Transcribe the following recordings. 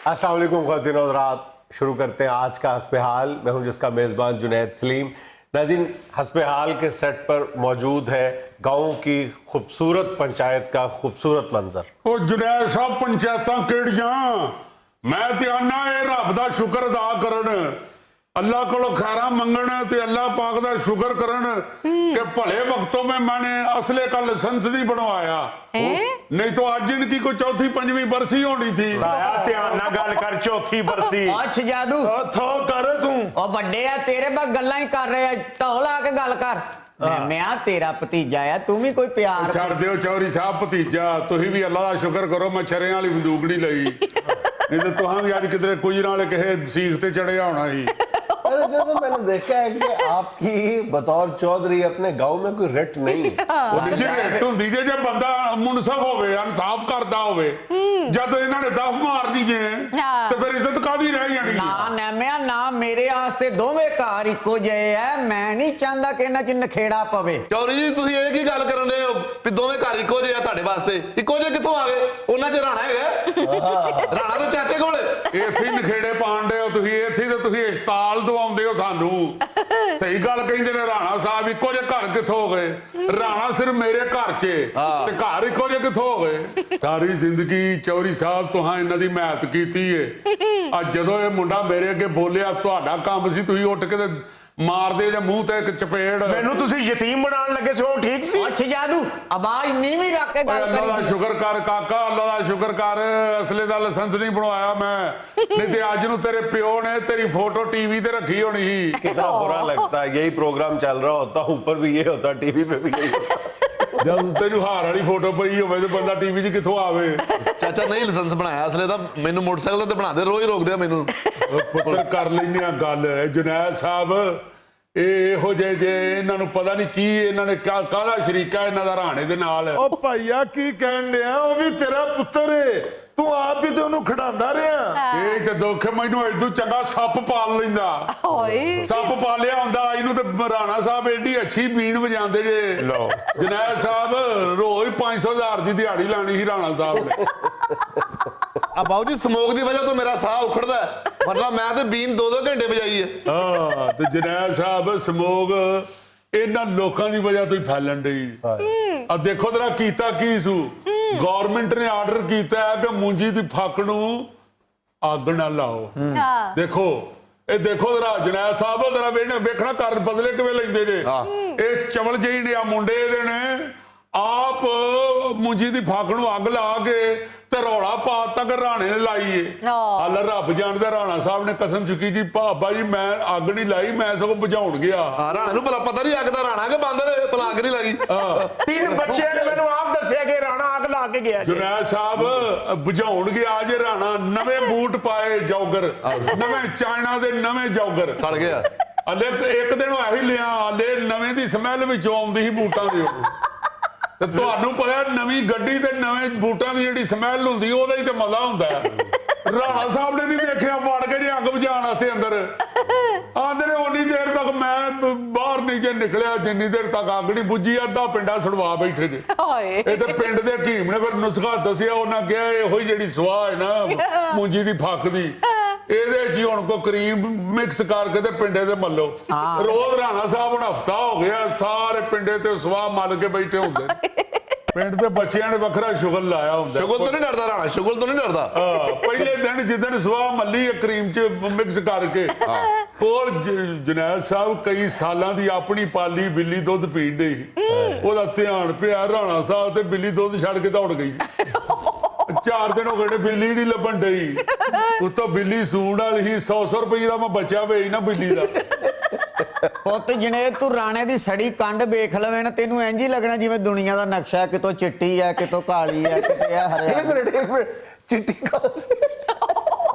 अस्सलाम वालेकुम ख़वातीन और हज़रात, शुरू करते हैं आज का हस्बे हाल। मैं हूं जिसका मेज़बान जुनैद सलीम। नाज़रीन, हस्बे हाल के सेट पर मौजूद है गाँव की खूबसूरत पंचायत का खूबसूरत मंजर। ओ जुनैद साहब, पंचायतां किहड़ियां? मैं ते आना ये रब दा शुक्र अदा करन, अल्लाह कोलों खैरां मंगण ते अल्लाह पाक दा शुक्र करन कि भले वक्तों में मैंने असले का लाइसेंस नहीं बनवाया, नहीं तो आज इनकी कोई चौथी पंजवीं बरसी होनी थी। ध्यान ना गल कर, चौथी बरसी अच्छा जादू थो कर तू। ओ बड़े आ तेरे बस गल्लां ही कर रहे आ, ढोल आके गल कर। मैं तेरा भतीजा है, तू भी कोई प्यार छड़ दिओ चौधरी साहब भतीजा, तुही भी अल्लाह दा शुक्र करो मैं छरे वाली बंदूक नहीं लई, नहीं तो तुहां भी अज किधरे गुजरां वाले किसे सीख ते चढ़िया होना ही। जैसे मैंने देखा है कि आपकी बतौर चौधरी अपने गांव में कोई रिट नहीं। जे रिट हुंदी जे बंदा मुनसफ होवे, इंसाफ करदा होवे, जद इन्हां ने दफ मारनी जे ते फिर इज्जत कादी रह जानी? ना मैं ना, मेरे आस्ते दोवें घर इक्को जिहे है। मैं नहीं चाहता कि इन्हां च नखेड़ा पवे। चौधरी जी तुसीं ਇਹ ਕੀ ਗੱਲ ਕਰਨ ਰਹੇ ਹੋ ਵੀ ਦੋਵੇਂ ਘਰ ਇੱਕੋ ਜਿਹੇ ਆ ਤੁਹਾਡੇ ਵਾਸਤੇ? ਇੱਕੋ ਜਿਹੇ ਕਿੱਥੋਂ ਆ ਗਏ? ਉਹਨਾਂ 'ਚ ਰਾਣਾ ਹੈਗਾ, ਰਾਣਾ ਤੇ ਚਾਚੇ ਕੋਲ ਇੱਥੇ ਹੀ ਨਖੇੜੇ ਪਾਉਂਦੇ ਹੋ ਤੁਸੀਂ, ਇੱਥੇ ਤੇ ਤੁਸੀਂ ਇਸ਼ਤਾਲ ਦਵਾਉਂਦੇ ਹੋ ਸਾਨੂੰ। ਸਹੀ ਗੱਲ ਕਹਿੰਦੇ ਨੇ ਰਾਣਾ ਸਾਹਿਬ, ਇੱਕੋ ਜਿਹੇ ਘਰ ਕਿੱਥੋਂ ਹੋ ਗਏ? ਰਾਣਾ ਸਿਰਫ ਮੇਰੇ ਘਰ 'ਚ ਤੇ ਘਰ ਇੱਕੋ ਜਿਹੇ ਕਿੱਥੋਂ ਹੋ ਗਏ? ਸਾਰੀ ਜ਼ਿੰਦਗੀ ਚੌਧਰੀ ਸਾਹਿਬ ਤੁਹਾਂ ਇਹਨਾਂ ਦੀ ਮਿਹਨਤ ਕੀਤੀ ਏ। ਅੱਜ ਜਦੋਂ ਇਹ ਮੁੰਡਾ ਮੇਰੇ ਅੱਗੇ ਬੋਲਿਆ, ਤੁਹਾਡਾ ਕੰਮ ਸੀ ਤੁਸੀਂ ਉੱਠ ਕੇ ਤੇ ਮਾਰਦੇ ਜਾਂ ਮੂੰਹ ਤੇ ਇੱਕ ਚਪੇੜ। ਮੈਨੂੰ ਤੁਸੀਂ ਯਤੀਮ ਬਣਾਉਣ ਲੱਗੇ ਸੀ, ਉਹ ਠੀਕ ਸੀ? अच्छा जादू आवाज नीवी रख के गल अल्लाह दा करी। शुक्र कर काका, अल्लाह दा शुक्र कर, असले दा लाइसेंस नहीं बनवाया मैं, नहीं ते अज नूं तेरे प्यो ने तेरी फोटो टीवी ते रखी होनी ही। कितना बुरा लगता है, यही प्रोग्राम चल रहा होता, ऊपर भी ये होता, टीवी पे भी यही होता। जब तेनू हार वाली फोटो पई होवे ते बंदा टीवी 'ਚ कित्थों आवे? ਚਾਚਾ ਨਹੀਂ ਲਾਇਸੈਂਸ ਬਣਾਇਆ ਅਸਲੇ ਦਾ, ਮੈਨੂੰ ਮੋਟਰਸਾਈਕਲ ਤੇ ਬਣਾ ਦੇ, ਰੋਜ਼ ਰੋਕਦੇ ਆ ਮੈਨੂੰ। ਪੁੱਤਰ ਕਰ ਲੈਨੇ ਆ ਗੱਲ। ਜੁਨੈਦ ਸਾਹਿਬ ਇਹ ਇਹੋ ਜਿਹੇ ਜੇ ਇਹਨਾਂ ਨੂੰ ਪਤਾ ਨਹੀਂ ਕੀ ਇਹਨਾਂ ਨੇ ਕਾਹਦਾ ਸ਼ਰੀਕਾ ਇਹਨਾਂ ਦਾ ਰਾਣੇ ਦੇ ਨਾਲ। ਉਹ ਭਾਈਆ ਕੀ ਕਹਿਣ ਡਿਆ? ਉਹ ਵੀ ਤੇਰਾ ਪੁੱਤਰ ਏ, ਤੂੰ ਆਪ ਵੀ ਤੇ ਉਹਨੂੰ ਖਿਡਾਉਂਦਾ ਰਿਹਾ। ਇਹ ਤੇ ਦੁੱਖ ਮੈਨੂੰ ਇਦੋਂ ਚੰਗਾ ਸੱਪ ਪਾਲ ਲੈਂਦਾ। ਸੱਪ ਪਾਲਿਆ ਹੁੰਦਾ ਇਹਨੂੰ ਤੇ ਰਾਣਾ ਸਾਹਿਬ ਏਡੀ ਅੱਛੀ ਬੀਨ ਵਜਾਉਂਦੇ ਜੇ। ਜੁਨੈਦ ਸਾਹਿਬ ਰੋਜ਼ 500,000 ਦੀ ਦਿਹਾੜੀ ਲਾਣੀ ਸੀ ਰਾਣਾ ਸਾਹਿਬ ਨੇ। ਆ ਬਾਊ ਜੀ ਸਮੋਕ ਦੀ ਵਜ੍ਹਾ ਤੋਂ ਮੇਰਾ ਸਾਹ ਉਖੜਦਾ, ਵਰਨਾ ਮੈਂ ਤੇ ਬੀਨ 2-2 ਘੰਟੇ ਵਜਾਈ ਹੈ। ਹਾਂ ਤੇ ਜੁਨੈਦ ਸਾਹਿਬ ਸਮੋਗ ਇਹਨਾਂ ਲੋਕਾਂ ਦੀ ਵਜ੍ਹਾ ਤੋਂ ਹੀ ਫੈਲਣ ਡਈ। ਆ ਦੇਖੋ ਤੇਰਾ ਕੀਤਾ ਕੀ ਸੂ, ਗਵਰਨਮੈਂਟ ਨੇ ਆਰਡਰ ਕੀਤਾ ਹੈ ਕਿ ਮੁੰਜੀ ਦੀ ਫੱਕ ਨੂੰ ਅੱਗ ਨਾ ਲਾਓ। ਦੇਖੋ ਇਹ ਦੇਖੋ ਜਰਾ ਜੁਨੈਦ ਸਾਹਿਬ, ਜਰਾ ਵੇਖਣਾ ਘਰ ਬਦਲੇ ਕਿਵੇਂ ਲੈਂਦੇ ਨੇ। ਇਹ ਚਵਲ ਜਿਹੀ ਨੇ ਆ ਮੁੰਡੇ ਇਹਦੇ ਨੇ ਆਪ ਮੁੰਜੀ ਦੀ ਫੱਕ ਨੂੰ ਅੱਗ ਲਾ ਕੇ ਤੇ ਰੌਲਾ ਪਾ ਤੱਕ ਰਾਣੇ ਨੇ ਲਾਈ ਏ। ਅੱਲਾ ਰੱਬ ਜਾਣਦਾ, ਰਾਣਾ ਸਾਹਿਬ ਨੇ ਕਸਮ ਚੁੱਕੀ ਜੀ ਬਾਬਾ ਜੀ ਮੈਂ ਅੱਗ ਨਹੀਂ ਲਾਈ, ਮੈਂ ਸਗੋਂ ਬੁਝਾਉਣ ਗਿਆ। ਰਾਣੇ ਨੂੰ ਭਲਾ ਪਤਾ ਨਹੀਂ ਅੱਗ ਦਾ ਰਾਣਾ ਕਿ ਬਾਂਦਰ ਭਲਾ ਅੱਗ ਨਹੀਂ ਲੱਗੀ। 3 ਬੱਚਿਆਂ ਨੇ ਮੈਨੂੰ ਆਪ ਦੱਸਿਆ ਕਿ ਰਾਣਾ ਅੱਗ ਲਾ ਕੇ ਗਿਆ। ਜੁਨੈਦ ਸਾਹਿਬ ਬੁਝਾਉਣ ਗਿਆ ਜੇ ਰਾਣਾ, ਨਵੇਂ ਬੂਟ ਪਾਏ ਜੌਗਰ, ਨਵੇਂ ਚਾਈਨਾ ਦੇ ਨਵੇਂ ਜੌਗਰ ਸੜ ਗਿਆ। ਹਲੇ ਇੱਕ ਦਿਨ ਇਹੀ ਲਿਆ, ਹਲੇ ਨਵੇਂ ਦੀ ਸਮੈਲ ਵਿੱਚੋਂ ਆਉਂਦੀ ਸੀ ਬੂਟਾਂ ਦੀ। ਤੇ ਤੁਹਾਨੂੰ ਪਤਾ ਨਵੀਂ ਗੱਡੀ ਤੇ ਨਵੇਂ ਬੂਟਾਂ ਦੀ ਜਿਹੜੀ ਸਮੈਲ ਹੁੰਦੀ ਉਹਦਾ ਹੀ ਤੇ ਮਜ਼ਾ ਹੁੰਦਾ ਹੈ। ਰਾਣਾ ਸਾਹਿਬ ਨੇ ਨਹੀਂ ਵੇਖਿਆ, ਵੜ ਕੇ ਜੇ ਅੱਗ ਬੁਝਾਉਣ ਵਾਸਤੇ ਅੰਦਰ ਆਂਦੇ ਨੇ ਉਨੀ ਦੇਰ ਤੱਕ ਮੈਂ ਬਾਹਰ ਨਹੀਂ ਜੇ ਨਿਕਲਿਆ ਜਿੰਨੀ ਦੇਰ ਤੱਕ ਅੱਗ ਨਹੀਂ ਬੁੱਝੀ। ਅੱਧਾ ਪਿੰਡਾ ਛੁਡਵਾ ਬੈਠੇ ਜੇ। ਇਹ ਤੇ ਪਿੰਡ ਦੇ ਹਕੀਮ ਨੇ ਫਿਰ ਨੁਸਖਾ ਦੱਸਿਆ, ਉਹਨਾਂ ਕਿਹਾ ਇਹੋ ਹੀ ਜਿਹੜੀ ਸਵਾਹ ਹੈ ਨਾ ਮੂੰਜੀ ਦੀ ਫੱਕ ਦੀ, ਇਹਦੇ 'ਚ ਹੀ ਹੁਣ ਕੋ ਕਰੀਮ ਮਿਕਸ ਕਰਕੇ ਤੇ ਪਿੰਡੇ ਤੇ ਮੱਲੋ। ਰੋਜ਼ ਰਾਣਾ ਸਾਹਿਬ ਹੁਣ ਹਫਤਾ ਹੋ ਗਿਆ ਸਾਰੇ ਪਿੰਡੇ ਤੇ ਸਵਾਹ ਮੱਲ ਕੇ ਬੈਠੇ ਹੁੰਦੇ ਨੇ। ਪਿੰਡ ਦੇ ਬੱਚਿਆਂ ਨੇ ਵੱਖਰਾ ਸ਼ੁਗਲ ਲਾਇਆ ਹੁੰਦਾ। ਸ਼ੁਗਲ ਤੋਂ ਨਹੀਂ ਡਰਦਾ ਰਾਣਾ, ਸ਼ੁਗਲ ਤੋਂ ਨਹੀਂ ਡਰਦਾ। ਪਹਿਲੇ ਦਿਨ ਜਿੱਦਣ ਸਵਾਹ ਮੱਲੀ ਕਰੀਮ 'ਚ ਮਿਕਸ ਕਰਕੇ ਕੋਲ ਜੁਨੈਦ ਸਾਹਿਬ ਕਈ ਸਾਲਾਂ ਦੀ ਆਪਣੀ ਪਾਲੀ ਬਿੱਲੀ ਦੁੱਧ ਪੀਣ ਡਈ, ਉਹਦਾ ਧਿਆਨ ਪਿਆ ਰਾਣਾ ਸਾਹਿਬ ਤੇ ਬਿੱਲੀ ਦੁੱਧ ਛੱਡ ਕੇ ਦੌੜ ਗਈ। 4 ਦਿਨ ਹੋ ਗਏ ਨੇ ਬਿੱਲੀ ਨਹੀਂ ਲੱਭਣ ਡਈ। ਉੱਤੋਂ ਬਿੱਲੀ ਸੂਣ ਵਾਲੀ ਸੀ, 100 ਰੁਪਏ ਦਾ ਮੈਂ ਬੱਚਾ ਵੇਚ ਨਾ ਬਿੱਲੀ ਦਾ। ਪੁੱਤ ਜਣੇ ਤੂੰ ਰਾਣੇ ਦੀ ਸੜੀ ਕੰਡ ਵੇਖ ਲਵੇਂ ਨਾ, ਤੈਨੂੰ ਇੰਜ ਹੀ ਲੱਗਣਾ ਜਿਵੇਂ ਦੁਨੀਆ ਦਾ ਨਕਸ਼ਾ ਕਿਤੋਂ ਚਿੱਟੀ ਹੈ, ਕਿਤੋਂ ਕਾਲੀ ਹੈ, ਕਿਤੇ ਆ ਹਰਿਆ। एक मिनट चिट्ठी कहाँ से?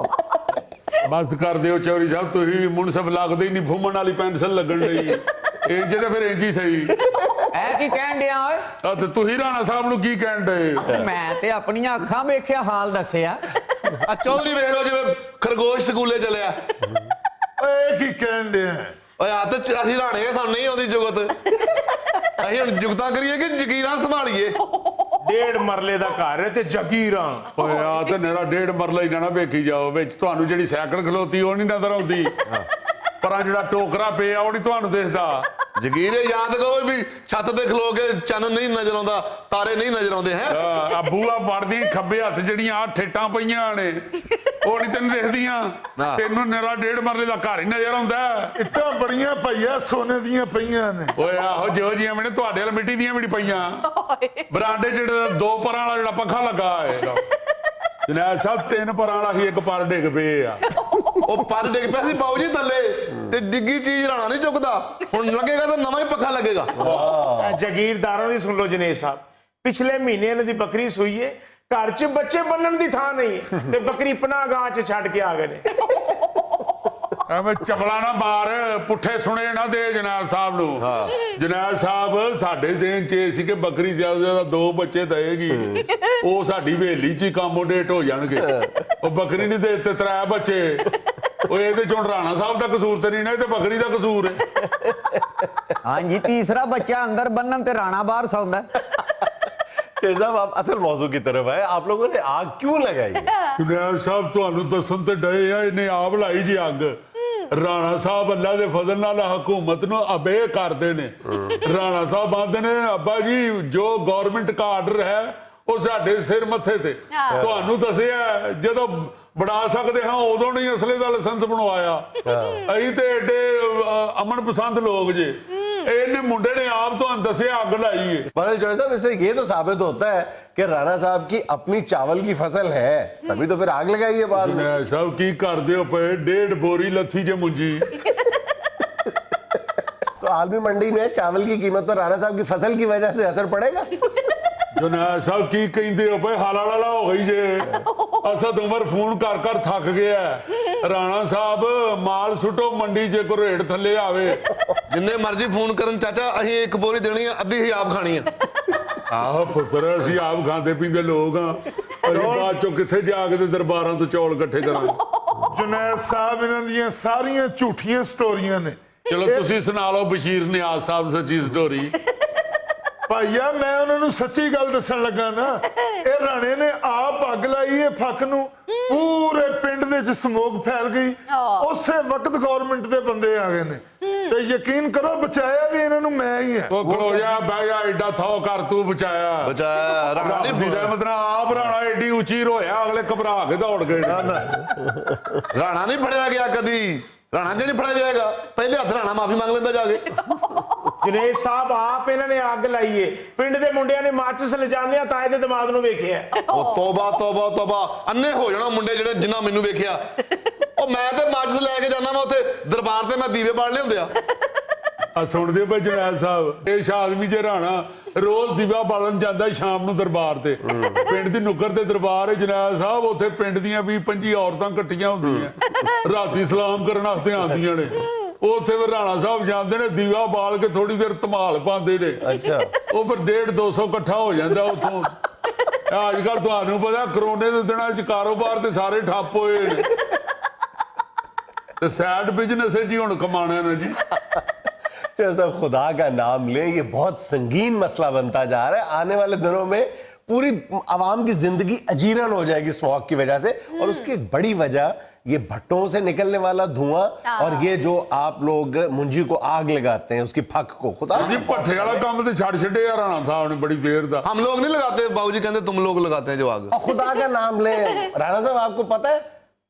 ਬਸ ਕਰ ਦਿਓ ਚੌਧਰੀ ਸਾਹਿਬ, ਤੁਸੀਂ ਮੁਨਸਫ ਲੱਗਦੇ ਹੀ ਨਹੀਂ, ਫੁੰਮਣ ਵਾਲੀ ਪੈਨਸਲ ਲੱਗਣ ਡਈ। ਇੰਜ ਤੇ ਫਿਰ ਇੰਜ ਹੀ ਸਹੀ। ਐ ਕੀ ਕਹਿਣ ਡਿਆ ਓਏ? ਤੇ ਤੁਸੀਂ ਰਾਣਾ ਸਾਹਿਬ ਨੂੰ ਕੀ ਕਹਿਣ ਡਏ? ਮੈਂ ਤੇ ਆਪਣੀਆਂ ਅੱਖਾਂ ਵੇਖਿਆ ਹਾਲ ਦੱਸਿਆ। ਆ ਚੌਧਰੀ ਵੇਖ ਲਓ ਜਿਵੇਂ ਖਰਗੋਸ਼ ਸਕੂਲੇ ਚੱਲਿਆ। ਓਏ ਕੀ ਕਹਿਣ ਡਿਆ? ਓਏ ਆ ਤੇ ਅਸੀਂ ਰਾਣੇ, ਸਾਨੂੰ ਨਹੀਂ ਆਉਂਦੀ ਜੁਗਤ। ਅਸੀਂ ਹੁਣ ਜੁਗਤਾਂ ਕਰੀਏ ਕਿ ਜ਼ਕੀਰਾਂ ਸੰਭਾਲੀਏ? 1.5 ਮਰਲੇ ਦਾ ਘਰ ਹੈ ਤੇ ਜਾਗੀਰਾਂ। ਓਏ ਆ ਤੇ ਮੇਰਾ 1.5 ਮਰਲਾ ਹੀ ਨਾ ਵੇਖੀ ਜਾਓ, ਵਿੱਚ ਤੁਹਾਨੂੰ ਜਿਹੜੀ ਸਾਈਕਲ ਖਲੋਤੀ ਉਹ ਨਹੀਂ ਨਜ਼ਰ ਆਉਂਦੀ, ਪਰ ਆ ਜਿਹੜਾ ਟੋਕਰਾ ਪਿਆ ਉਹ ਨਹੀਂ ਤੁਹਾਨੂੰ ਦਿਸਦਾ। ਜਗੀਰ ਇਹ ਯਾਦ ਕਰੋ ਵੀ ਛੱਤ ਤੇ ਖਲੋ ਕੇ ਚੰਨ ਨਹੀਂ ਨਜ਼ਰ ਆਉਂਦਾ, ਤਾਰੇ ਨਹੀਂ ਨਜ਼ਰ ਆਉਂਦੇ ਹੈ। ਆ ਬੂਆ ਵੜਦੀ ਖੱਬੇ ਹੱਥ ਜਿਹੜੀਆਂ ਆ ਠੇਟਾਂ ਪਈਆਂ ਨੇ ਉਹ ਨਹੀਂ ਤੈਨੂੰ ਦਿਖਦੀਆਂ, ਨਾ। ਤੈਨੂੰ ਮੇਰਾ 1.5 ਮਰਲੇ ਦਾ ਘਰ ਹੀ ਨਜ਼ਰ ਆਉਂਦਾ। ਇੱਟਾਂ ਬੜੀਆਂ ਪਈਆਂ ਸੋਨੇ ਦੀਆਂ ਪਈਆਂ ਨੇ। ਓਏ ਆਹੋ ਜਿਹੋ ਜਿਹੀਆਂ ਮੈਨੇ ਤੁਹਾਡੇ ਵਾਲ ਮਿੱਟੀ ਦੀਆਂ ਵੀ ਨਹੀਂ ਪਈਆਂ। ਬਰਾਂਡੇ ਜਿਹੜੇ 2 ਪਰਾਂ ਵਾਲਾ ਜਿਹੜਾ ਪੱਖਾ ਲੱਗਾ ਹੈ ਜਨਾਬ ਸਾਹਿਬ 3 ਪਰਾਂ ਵਾਲਾ ਹੀ 1 ਪਰ ਡਿੱਗ ਪਏ ਆ। ਉਹ ਪਰ ਡਿੱਗ ਪਿਆ ਸੀ ਬਾਊ ਜੀ ਥੱਲੇ, ਤੇ ਡਿੱਗੀ ਚੀਜ਼ ਰਾਣਾ ਨਹੀਂ ਚੁੱਕਦਾ, ਹੁਣ ਲੱਗੇਗਾ ਤਾਂ ਨਵਾਂ ਹੀ ਪੱਖਾ ਲੱਗੇਗਾ। ਜਾਗੀਰਦਾਰਾਂ ਦੀ ਸੁਣ ਲਓ ਜਨੇਸ਼ ਸਾਹਿਬ, ਪਿਛਲੇ ਮਹੀਨੇ ਇਹਨਾਂ ਦੀ ਬੱਕਰੀ ਸੂਈ ਏ, ਘਰ 'ਚ ਬੱਚੇ ਬੰਨਣ ਦੀ ਥਾਂ ਨਹੀਂ ਤੇ ਬੱਕਰੀ ਪਨਾਹ ਗਾਂ 'ਚ ਛੱਡ ਕੇ ਆ ਗਏ ਨੇ। ਐਵੇਂ ਚਪਲਾ ਨਾ ਮਾਰ, ਪੁੱਠੇ ਸੁਣੇ ਨਾ ਦੇ ਜਨਾਬ ਸਾਹਿਬ ਨੂੰ। ਜਨਾਬ ਸਾਹਿਬ ਸਾਡੇ ਜ਼ਿਹਨ 'ਚ ਇਹ ਸੀ ਕਿ ਬੱਕਰੀ ਜ਼ਿਆਦਾ ਜ਼ਿਆਦਾ 2 ਬੱਚੇ ਦੇਗੀ, ਉਹ ਸਾਡੀ ਹਵੇਲੀ 'ਚ ਹੀ ਕੰਮੋਡੇਟ ਹੋ ਜਾਣਗੇ। ਉਹ ਬੱਕਰੀ ਨਹੀਂ ਦੇ ਦਿੱਤੇ 3 ਬੱਚੇ। ਉਹ ਇਹਦੇ 'ਚ ਹੁਣ ਰਾਣਾ ਸਾਹਿਬ ਦਾ ਕਸੂਰ ਤੇ ਨਹੀਂ ਨਾ, ਇਹ ਤੇ ਬੱਕਰੀ ਦਾ ਕਸੂਰ ਹੈ। ਹਾਂਜੀ, ਤੀਸਰਾ ਬੱਚਾ ਅੰਦਰ ਬੰਨਣ ਤੇ ਰਾਣਾ ਬਾਹਰ ਸੌਂਦਾ। शेर साहब आप असल मौजू की तरफ आए, आप लोगों ने आग क्यों लगाई है? ਜਨਾਬ ਸਾਹਿਬ ਤੁਹਾਨੂੰ ਦੱਸਣ ਤੇ ਡਏ ਆ, ਇਹਨੇ ਆਪ ਲਾਈ ਜੀ ਅੱਗ। ਰਾਣਾ ਸਾਹਿਬ ਅੱਲਾ ਦੇ ਫਜ਼ਲ ਨਾਲ ਹਕੂਮਤ ਨੂੰ ਅਬੇ ਕਰਦੇ ਨੇ। ਰਾਣਾ ਸਾਹਿਬ ਆਂਦੇ ਨੇ ਅੱਬਾ ਜੀ ਜੋ ਗਵਰਨਮੈਂਟ ਦਾ ਆਰਡਰ ਹੈ ਉਹ ਸਾਡੇ ਸਿਰ ਮੱਥੇ ਤੇ। ਤੁਹਾਨੂੰ ਦੱਸਿਆ ਜਦੋਂ ਬਣਾ ਸਕਦੇ ਹਾਂ ਉਦੋਂ ਨਹੀਂ ਅਸਲੇ ਦਾ ਲਾਇਸੈਂਸ ਬਣਵਾਇਆ। ਅਸੀਂ ਤੇ ਏਡੇ ਅਮਨ ਪਸੰਦ ਲੋਕ ਜੇ, ਇਹਨੇ ਮੁੰਡੇ ਨੇ ਆਪ ਤੁਹਾਨੂੰ ਦੱਸਿਆ ਅੱਗ ਲਾਈ ਹੈ। मनोज जौहरी साहब, इससे ये तो साबित होता है कि राणा साहब की अपनी चावल की फसल है, तभी तो फिर आग लगाई है बाद में। ਜਨਾਬ ਸਾਹਿਬ ਕੀ ਕਰਦੇ ਹੋ ਪਏ, 1.5 ਬੋਰੀ ਲੱਥੀ ਜੇ ਮੁੰਜੀ। तो आलमी मंडी में चावल की कीमत पर राणा साहब की फसल की वजह से असर पड़ेगा? ਜਨਾਬ ਸਾਹਿਬ ਕੀ ਕਹਿੰਦੇ ਹੋ ਪਏ, ਹਾਲਾ ਲਾਲਾ ਹੋ ਗਈ ਜੇ। ਅਸਦ ਉਮਰ ਫੋਨ ਕਰ ਕਰ ਥੱਕ ਗਿਆ। ਰਾਣਾ ਸਾਹਿਬ ਮਾਲ ਸੁੱਟੋ ਮੰਡੀ 'ਚ, ਕੋ ਰੇਟ ਥੱਲੇ ਆਵੇ। ਜਿੰਨੇ ਮਰਜ਼ੀ ਫੋਨ ਕਰਨ ਚਾਚਾ, ਅਸੀਂ 1 ਬੋਰੀ ਦੇਣੀ ਆ, ਅੱਧੀ ਹੀ ਆਪ ਖਾਣੀ ਆ। ਆਹੋ ਪੁੱਤਰ, ਅਸੀਂ ਆਪ ਖਾਂਦੇ ਪੀਂਦੇ ਲੋਕ ਆ, ਅਸੀਂ ਬਾਅਦ ਚੋਂ ਕਿੱਥੇ ਜਾ ਕੇ ਤੇ ਦਰਬਾਰਾਂ ਤੋਂ ਚੌਲ ਇਕੱਠੇ ਕਰਾਂਗੇ। ਜੁਨੈਦ ਸਾਹਿਬ ਇਹਨਾਂ ਦੀਆਂ ਸਾਰੀਆਂ ਝੂਠੀਆਂ ਸਟੋਰੀਆਂ ਨੇ। ਚਲੋ ਤੁਸੀਂ ਸੁਣਾ ਲਓ ਬਸ਼ੀਰ ਨਿਆਜ਼ ਸਾਹਿਬ ਸੱਚੀ ਸਟੋਰੀ। ਭਾਈਆ ਮੈਂ ਉਹਨਾਂ ਨੂੰ ਸੱਚੀ ਗੱਲ ਦੱਸਣ ਲੱਗਾ ਨਾ, ਇਹ ਰਾਣੇ ਨੇ ਆਪ ਅੱਗ ਲਾਈ ਹੈ ਫੱਕ ਨੂੰ, ਪੂਰੇ ਪਿੰਡ ਦੇ ਵਿੱਚ ਸਮੋਕ ਫੈਲ ਗਈ। ਉਸੇ ਵਕਤ ਗਵਰਨਮੈਂਟ ਦੇ ਬੰਦੇ ਆ ਗਏ ਨੇ ਤੇ ਯਕੀਨ ਕਰੋ ਬਚਾਇਆ ਵੀ ਇਹਨਾਂ ਨੂੰ ਮੈਂ ਹੀ ਹੈ। ਉਹ ਖਲੋ ਜਾ ਬਹਿ ਜਾ, ਐਡਾ ਥੋ ਕਰ ਤੂੰ ਬਚਾਇਆ। ਬਚਾਇਆ ਰਾਣਾ ਰੱਬ ਦੀ ਰਹਿਮਤ ਨਾਲ ਆਪ ਰਾਣਾ ਐਡੀ ਉੱਚੀ ਰੋਇਆ, ਅਗਲੇ ਘਬਰਾ ਕੇ ਦੌੜ ਗਏ। ਰਾਣਾ ਨਹੀਂ ਫੜਿਆ ਗਿਆ ਕਦੀ, ਰਾਣਾ ਕਿ ਨਹੀਂ ਫੜਿਆ ਜਾਏਗਾ, ਪਹਿਲੇ ਹੱਥ ਰਾਣਾ ਮਾਫੀ ਮੰਗ ਲੈਂਦਾ ਜਾ ਕੇ। ਜਨੇਸ਼ ਸਾਹਿਬ ਆਪ ਇਹਨਾਂ ਨੇ ਅੱਗ ਲਾਈ ਏ, ਪਿੰਡ ਦੇ ਮੁੰਡਿਆਂ ਨੇ ਮਾਚਿਸ ਲਿਜਾਂਦਿਆਂ ਤਾਏ ਦੇ ਦਿਮਾਗ ਨੂੰ ਵੇਖਿਆ। ਉਹ ਤੋਬਾ ਤੋਬਾ ਤੋਬਾ, ਅੰਨੇ ਹੋ ਜਾਣਾ ਮੁੰਡੇ ਜਿਹੜੇ ਜਿੰਨਾ ਮੈਨੂੰ ਵੇਖਿਆ। ਉਹ ਮੈਂ ਤੇ ਮਾਚਿਸ ਲੈ ਕੇ ਜਾਣਾ, ਮੈਂ ਉੱਥੇ ਦਰਬਾਰ ਤੇ ਮੈਂ ਦੀਵੇ ਬਾਲ ਲਿਆਉਂਦੇ ਆ। ਆ ਸੁਣਦੇ ਹੋ ਜਨੈਲ ਸਾਹਿਬ, ਇਹ ਆਦਮੀ ਜੇ ਰਾਣਾ ਰੋਜ਼ ਦੀਵਾ ਬਾਲਣ ਜਾਂਦਾ ਸ਼ਾਮ ਨੂੰ ਦਰਬਾਰ ਤੇ। ਪਿੰਡ ਦੀ ਨੁੱਕਰ ਤੇ ਦਰਬਾਰ ਹੈ ਜਨੈਲ ਸਾਹਿਬ, ਉੱਥੇ ਪਿੰਡ ਦੀਆਂ 20-25 ਔਰਤਾਂ ਇਕੱਠੀਆਂ ਹੁੰਦੀਆਂ, ਰਾਤੀ ਸਲਾਮ ਕਰਨ ਵਾਸਤੇ ਆਉਂਦੀਆਂ ਨੇ। ਉੱਥੇ ਫਿਰ ਰਾਣਾ ਸਾਹਿਬ ਜਾਂਦੇ ਨੇ, ਦੀਵਾ ਬਾਲ ਕੇ ਥੋੜੀ ਦੇਰ ਧਮਾਲ ਪਾਉਂਦੇ ਨੇ। अच्छा, ਉਹ ਫਿਰ 150-200 ਇਕੱਠਾ ਹੋ ਜਾਂਦਾ ਉੱਥੋਂ। ਅੱਜ ਕੱਲ ਤੁਹਾਨੂੰ ਪਤਾ ਕਰੋਨੇ ਦੇ ਦਿਨਾਂ 'ਚ ਕਾਰੋਬਾਰ ਤੇ ਸਾਰੇ ਠੱਪ ਹੋਏ ਨੇ, ਤੇ ਸੈਡ ਬਿਜ਼ਨਸ ਜੀ ਹੁਣ ਕਮਾਣਾ ਨਾ ਜੀ। शेर साहब खुदा का नाम ले, ये बहुत संगीन मसला बनता जा रहा है। आने वाले दिनों में पूरी आवाम की जिंदगी अजीरन हो जाएगी स्मॉग की वजह से, और उसकी एक बड़ी वजह ये भट्टों से निकलने वाला धुआं और ये जो आप लोग मुंजी को आग लगाते हैं उसकी फक को। खुदा ਜੀ ਭੱਠੇ ਵਾਲਾ ਕੰਮ ਤੇ ਛੱਡ ਛੱਡਿਆ ਰਾਣਾ ਸਾਹਿਬ ਨੇ बड़ी देर ਦਾ। हम लोग नहीं लगाते, बाबूजी कहते तुम लोग लगाते हैं जो आग। और खुदा का नाम ले, राणा साहब आपको पता है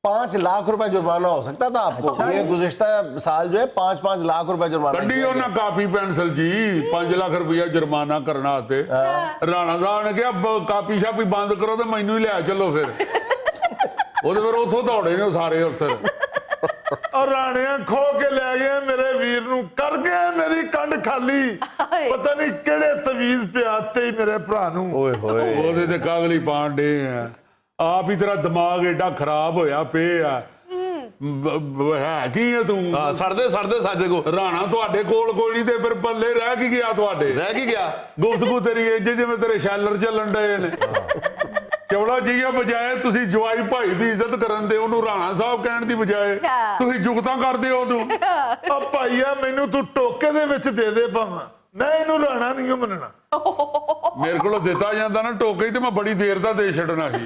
5 लाख रुपए जुर्माना हो सकता था आपको। ये गुज़िश्ता साल जो है 5-5 लाख रुपए जुर्माना ਕੱਢੀ किया ਉਹਨਾਂ ਕਾਪੀ ਪੈਨਸਲ ਜੀ 5 ਲੱਖ ਰੁਪਇਆ ਜੁਰਮਾਨਾ ਕਰਨਾ ਤੇ ਰਾਣਾ ਸਾਹਿਬ ਨੇ ਕਿਹਾ ਕਾਪੀ ਸ਼ਾਪੀ ਬੰਦ ਕਰੋ ਤੇ ਮੈਨੂੰ ਹੀ ਲਿਆ ਚੱਲੋ। ਫਿਰ ਉਹਦੇ ਫਿਰ ਉੱਥੋਂ ਦੌੜੇ ਨੇ ਉਹ ਸਾਰੇ ਅਫਸਰ। ਔਰ ਰਾਣਿਆਂ ਖੋ ਕੇ ਲੈ ਗਏ ਮੇਰੇ ਵੀਰ ਨੂੰ, ਕਰ ਗਏ ਮੇਰੀ ਕੰਡ ਖਾਲੀ। ਪਤਾ ਨਹੀਂ ਕਿਹੜੇ ਤਵੀਜ਼ ਪਿਆਤੇ ਹੀ ਮੇਰੇ ਭਰਾ ਨੂੰ। ओए होए, ਉਹਦੇ ਤੇ ਕਾਗਲੀ ਪਾਂਡੇ ਆ, ਆਪ ਹੀ ਤੇਰਾ ਦਿਮਾਗ ਏਡਾ ਖਰਾਬ ਹੋਇਆ ਪਿਆ। ਹੈ ਕੀ ਹੈ ਤੂੰ? ਹਾਂ, ਸੜਦੇ ਸੜਦੇ ਸਾਜੇ ਕੋ ਰਾਣਾ ਤੁਹਾਡੇ ਕੋਲ ਕੋਈ ਨਹੀਂ ਤੇ ਫਿਰ ਪੱਲੇ ਰਹਿ ਕੀ ਗਿਆ ਤੁਹਾਡੇ? ਰਹਿ ਕੀ ਗਿਆ? ਗੁਫ਼ਤਗੂ ਤੇਰੀ ਇੰਜ ਜਿਵੇਂ ਤੇਰੇ ਸ਼ੈਲਰ ਚੱਲਣ ਡਏ ਨੇ। ਚੌੜਾ ਜੀਆ ਬਜਾਏ ਤੁਸੀਂ ਜਵਾਈ ਭਾਈ ਦੀ ਇੱਜ਼ਤ ਕਰਨ ਦੇ, ਉਹਨੂੰ ਰਾਣਾ ਸਾਹਿਬ ਕਹਿਣ ਦੀ ਬਜਾਏ ਤੁਸੀਂ ਜੁਗਤਾਂ ਕਰਦੇ ਹੋ ਉਹਨੂੰ। ਆ ਭਾਈਆ ਮੈਨੂੰ ਤੂੰ ਟੋਕੇ ਦੇ ਵਿੱਚ ਦੇ ਦੇ ਭਾਵਾਂ, ਮੈਂ ਇਹਨੂੰ ਰਾਣਾ ਨਹੀਂ ਮੰਨਣਾ। ਮੇਰੇ ਕੋਲੋਂ ਦਿੱਤਾ ਜਾਂਦਾ ਨਾ ਟੋਕੇ ਤੇ ਮੈਂ ਬੜੀ ਦੇਰ ਦਾ ਦੇ ਛੱਡਣਾ ਸੀ।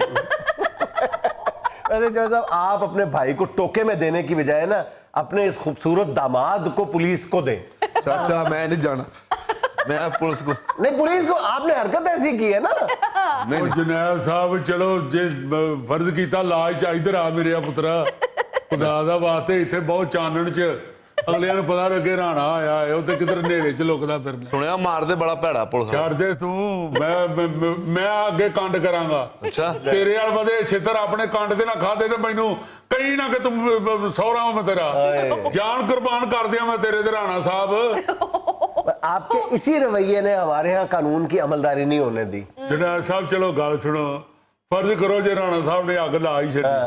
अरे चौधरी साहब, आप अपने भाई को टोके में देने की बजाय ना अपने इस खूबसूरत दामाद को पुलिस को दें। ਚਾਚਾ ਮੈਂ ਨਹੀਂ ਜਾਣਾ, ਮੈਂ ਪੁਲਿਸ ਕੋ नहीं, पुलिस को आपने हरकत ऐसी की है ना। ਉਹ ਜਨੈਲ ਸਾਹਿਬ ਚਲੋ ਜੇ ਫਰਜ਼ ਕੀਤਾ ਲਾਜ ਚ ਇਧਰ ਆ ਮੇਰੇ ਪੁੱਤਰਾ, ਖੁਦਾ ਦਾ ਵਾਸਤੇ ਇੱਥੇ ਬਹੁਤ ਚਾਨਣ ਚ ਅਗਲਿਆਂ ਨੂੰ ਪਤਾ ਲੱਗੇ ਰਾਣਾ ਆਇਆ ਹੈ, ਉਹ ਤੇ ਕਿਧਰ ਹਨੇਰੇ ਚ ਲੁਕਦਾ ਫਿਰਨਾ। ਸੁਣਿਆ ਮਾਰਦੇ ਬੜਾ ਭੈੜਾ ਪੁਲਿਸ। ਛੱਡ ਦੇ ਤੂੰ, ਮੈਂ ਅੱਗੇ ਕੰਡ ਕਰਾਂਗਾ। ਅੱਛਾ। ਤੇਰੇ ਵਾਲ ਵਧੇ ਛਿੱਤਰ ਆਪਣੇ ਕੰਡ ਦੇ ਨਾ ਖਾਦੇ ਤੇ ਮੈਨੂੰ ਕਈ ਨਾ ਕਿ ਤੂੰ ਸਹੁਰਾ ਮੈਂ ਤੇਰਾ ਜਾਨ ਕੁਰਬਾਨ ਕਰ ਦਿਆਂ ਮੈਂ ਤੇਰੇ ਤੇ ਰਾਣਾ ਸਾਹਿਬ। आपके इसी रवैये ने हमारे यहाँ कानून की अमलदारी नहीं होने दी। ਜਨੈਲ ਸਾਹਿਬ ਚਲੋ ਗੱਲ ਸੁਣੋ, ਫਰਜ਼ ਕਰੋ ਜੇ ਰਾਣਾ ਸਾਹਿਬ ਨੇ ਅੱਗ ਲਾ ਹੀ ਛੱਡੀ,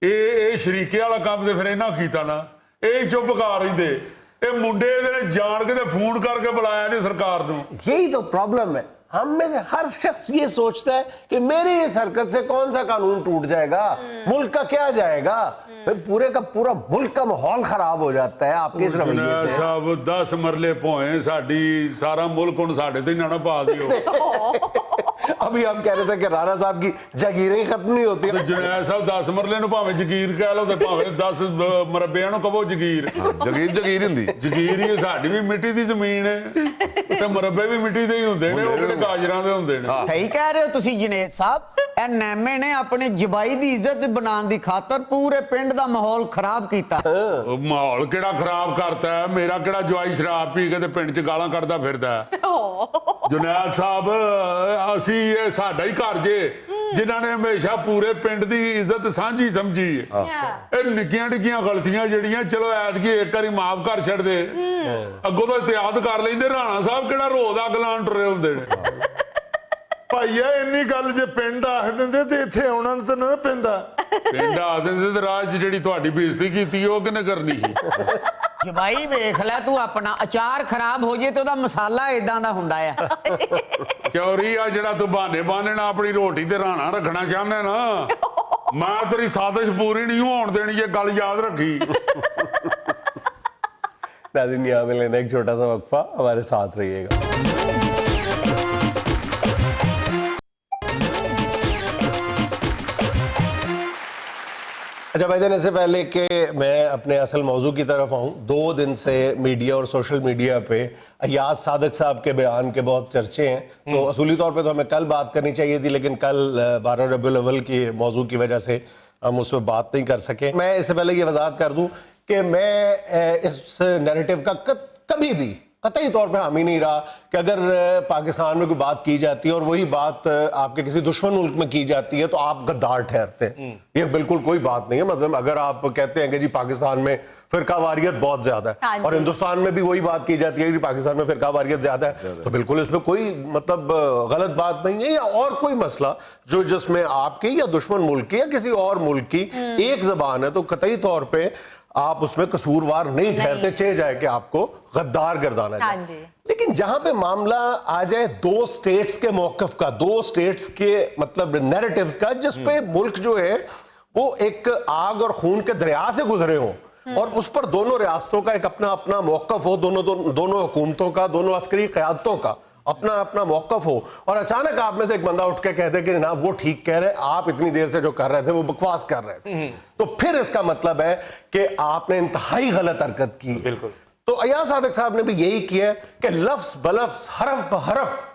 ਇਹ ਸ਼ਰੀਕੇ ਵਾਲਾ ਕੰਮ ਤੇ ਫਿਰ ਇਹਨਾਂ ਕੀਤਾ ਨਾ, ਇਹ ਚੁੱਪ ਕਰ ਰਹਿੰਦੇ। ਇਹ ਮੁੰਡੇ ਇਹਦੇ ਨੇ ਜਾਣ ਕੇ ਤੇ ਫੋਨ ਕਰਕੇ ਬੁਲਾਇਆ ਨਹੀਂ ਸਰਕਾਰ ਨੂੰ। यही तो प्रॉब्लम है, हम में से हर शख्स ये सोचता है कि मेरी इस हरकत से कौन सा कानून टूट जाएगा, मुल्क का क्या जाएगा, फिर पूरे का पूरा मुल्क का माहौल खराब हो जाता है आपके इस रवैये ਜਨੈਲ से। ਸਾਹਿਬ 10 ਮਰਲੇ ਭੋਏ ਸਾਡੀ, ਸਾਰਾ ਮੁਲਕ ਹੁਣ ਸਾਡੇ ਤੇ ਨਾ ਪਾ ਦਿਓ। अभी हम कह रहे थे कि राणा साहब की जागीरें ही खत्म नहीं होती। ਤੇ ਜਨੈਲ ਸਾਹਿਬ 10 ਮਰਲੇ ਨੂੰ ਭਾਵੇਂ ਜਗੀਰ ਕਹਿ ਲਓ ਤੇ ਭਾਵੇਂ 10 ਮਰਬਿਆਂ ਨੂੰ ਕਹੋ ਜਗੀਰ। ਜਗੀਰ ਹੁੰਦੀ। ਜਗੀਰ ਹੀ ਸਾਡੀ ਵੀ ਮਿੱਟੀ ਦੀ ਜ਼ਮੀਨ ਹੈ ਤੇ ਮਰਬੇ ਵੀ ਮਿੱਟੀ ਦੇ ਹੀ ਹੁੰਦੇ ਨੇ, ਉਹ ਕਿਹੜੇ ਗਾਜਰਾਂ ਦੇ ਹੁੰਦੇ ਨੇ। ਸਹੀ ਕਹਿ ਰਹੇ ਹੋ ਤੁਸੀਂ ਜਨੇਤ ਸਾਹਿਬ। ਇਹ ਨੈਮੇ ਨੇ ਆਪਣੇ ਜਬਾਈ ਦੀ ਇੱਜ਼ਤ ਬਣਾਉਣ ਦੀ ਖਾਤਰ ਪੂਰੇ ਪਿੰਡ ਦਾ ਮਾਹੌਲ ਖਰਾਬ ਕੀਤਾ। ਉਹ ਮਾਹੌਲ ਕਿਹੜਾ ਖਰਾਬ ਕਰਤਾ ਹੈ? ਮੇਰਾ ਕਿਹੜਾ ਜਵਾਈ ਸ਼ਰਾਬ ਪੀ ਕੇ ਤੇ ਪਿੰਡ 'ਚ ਗਾਲਾਂ ਕੱਢਦਾ ਫਿਰਦਾ ਹੈ? ਜੁਨੈਦ ਸਾਹਿਬ, ਅਸੀਂ ਇਹ ਸਾਡਾ ਹੀ ਘਰ ਜੇ, ਜਿਨ੍ਹਾਂ ਨੇ ਹਮੇਸ਼ਾ ਪੂਰੇ ਪਿੰਡ ਦੀ ਇੱਜ਼ਤ ਸਾਂਝੀ ਸਮਝੀ ਹੈ। ਇਹ ਨਿੱਕੀਆਂ ਨਿੱਕੀਆਂ ਗਲਤੀਆਂ ਜਿਹੜੀਆਂ ਚਲੋ ਐਤਕੀ ਇੱਕ ਵਾਰੀ ਮਾਫ ਕਰ ਛੱਡਦੇ, ਅੱਗੋਂ ਤਾਂ ਇਤਿਆਦ ਕਰ ਲੈਂਦੇ। ਰਾਣਾ ਸਾਹਿਬ ਕਿਹੜਾ ਰੋਜ਼ ਅੱਗ ਲਾਉਣ ਟੁਰੇ ਹੁੰਦੇ ਨੇ। ਭਾਈਆ ਇੰਨੀ ਗੱਲ ਜੇ ਪਿੰਡ ਆਖ ਦਿੰਦੇ ਤੇ ਇੱਥੇ ਆਉਣਾ ਤਾਂ ਨਾ ਪੈਂਦਾ। ਪਿੰਡ ਆ ਦਿੰਦੇ ਤੇ ਰਾਜ 'ਚ ਜਿਹੜੀ ਤੁਹਾਡੀ ਬੇਇੱਜ਼ਤੀ ਕੀਤੀ ਉਹ ਕਿਹਨੇ ਕਰਨੀ ਸੀ? ਜਬਾਈ ਵੇਖ ਲੈ ਤੂੰ, ਆਪਣਾ ਅਚਾਰ ਖਰਾਬ ਹੋ ਜੇ ਤੇ ਉਹਦਾ ਮਸਾਲਾ ਇਦਾਂ ਦਾ ਹੁੰਦਾ ਆ। ਚੌਰੀ ਆ ਜਿਹੜਾ ਤੂੰ ਬਹਾਨੇ ਨਾਲ ਆਪਣੀ ਰੋਟੀ ਤੇ ਰਾਣਾ ਰੱਖਣਾ ਚਾਹੁੰਦਾ ਨਾ, ਮੈਂ ਤੇਰੀ ਸਾਜ਼ਿਸ਼ ਪੂਰੀ ਨਹੀਂ ਹੋਣ ਦੇਣੀ, ਇਹ ਗੱਲ ਯਾਦ ਰੱਖੀ। नाज़रीन, यहाँ में लेना एक छोटा सा वक्फा, हमारे साथ रहिएगा। अच्छा भाईजान, इससे पहले कि मैं अपने असल मौजू की तरफ आऊँ, 2 दिन से मीडिया और सोशल मीडिया पे अयाज सादक साहब के बयान के बहुत चर्चे हैं। तो असूली तौर पे तो हमें कल बात करनी चाहिए थी, लेकिन कल 12 रबीउल अव्वल की मौजू की वजह से हम उस पर बात नहीं कर सके। मैं इससे पहले ये वजाहत कर दूं कि मैं इस नैरेटिव का कभी भी कतई तौर पे हामी नहीं रहा कि अगर पाकिस्तान में कोई बात की जाती है और वही बात आपके किसी दुश्मन मुल्क में की जाती है तो आप गद्दार ठहरते हैं। ये बिल्कुल कोई बात नहीं है। मतलब अगर आप कहते हैं कि जी पाकिस्तान में फिरकावारियत बहुत ज्यादा है और हिंदुस्तान में भी वही बात की जाती है कि पाकिस्तान में फिरकावारियत ज्यादा है, तो बिल्कुल इसमें कोई मतलब गलत बात नहीं है। या और कोई मसला जो जिसमें आपकी या दुश्मन मुल्क की या किसी और मुल्क की एक जबान है, तो कतई तौर पर आप उसमें कसूरवार नहीं ठहरते, चाहे जाए कि आपको गद्दार गर्दाना चाहिए। लेकिन जहां पे मामला आ जाए 2 स्टेट्स के मौकफ का, 2 स्टेट्स के मतलब नैरेटिव्स का, जिसपे मुल्क जो है वो एक आग और खून के दरिया से गुजरे हो और उस पर दोनों रियासतों का एक अपना अपना मौकफ हो, दोनों हुकूमतों का, दोनों अस्करी क़यादतों का अपना अपना मौकफ हो, और अचानक आप में से एक बंदा उठ के कहते कि ना वो ठीक कह रहे, आप इतनी देर से जो कर रहे थे वो बकवास कर रहे थे, तो फिर इसका मतलब है कि आपने इंतहाई गलत हरकत की। बिल्कुल। तो अयाज सादक साहब ने भी यही किया कि लफ्ज बलफ्ज, हरफ बहरफ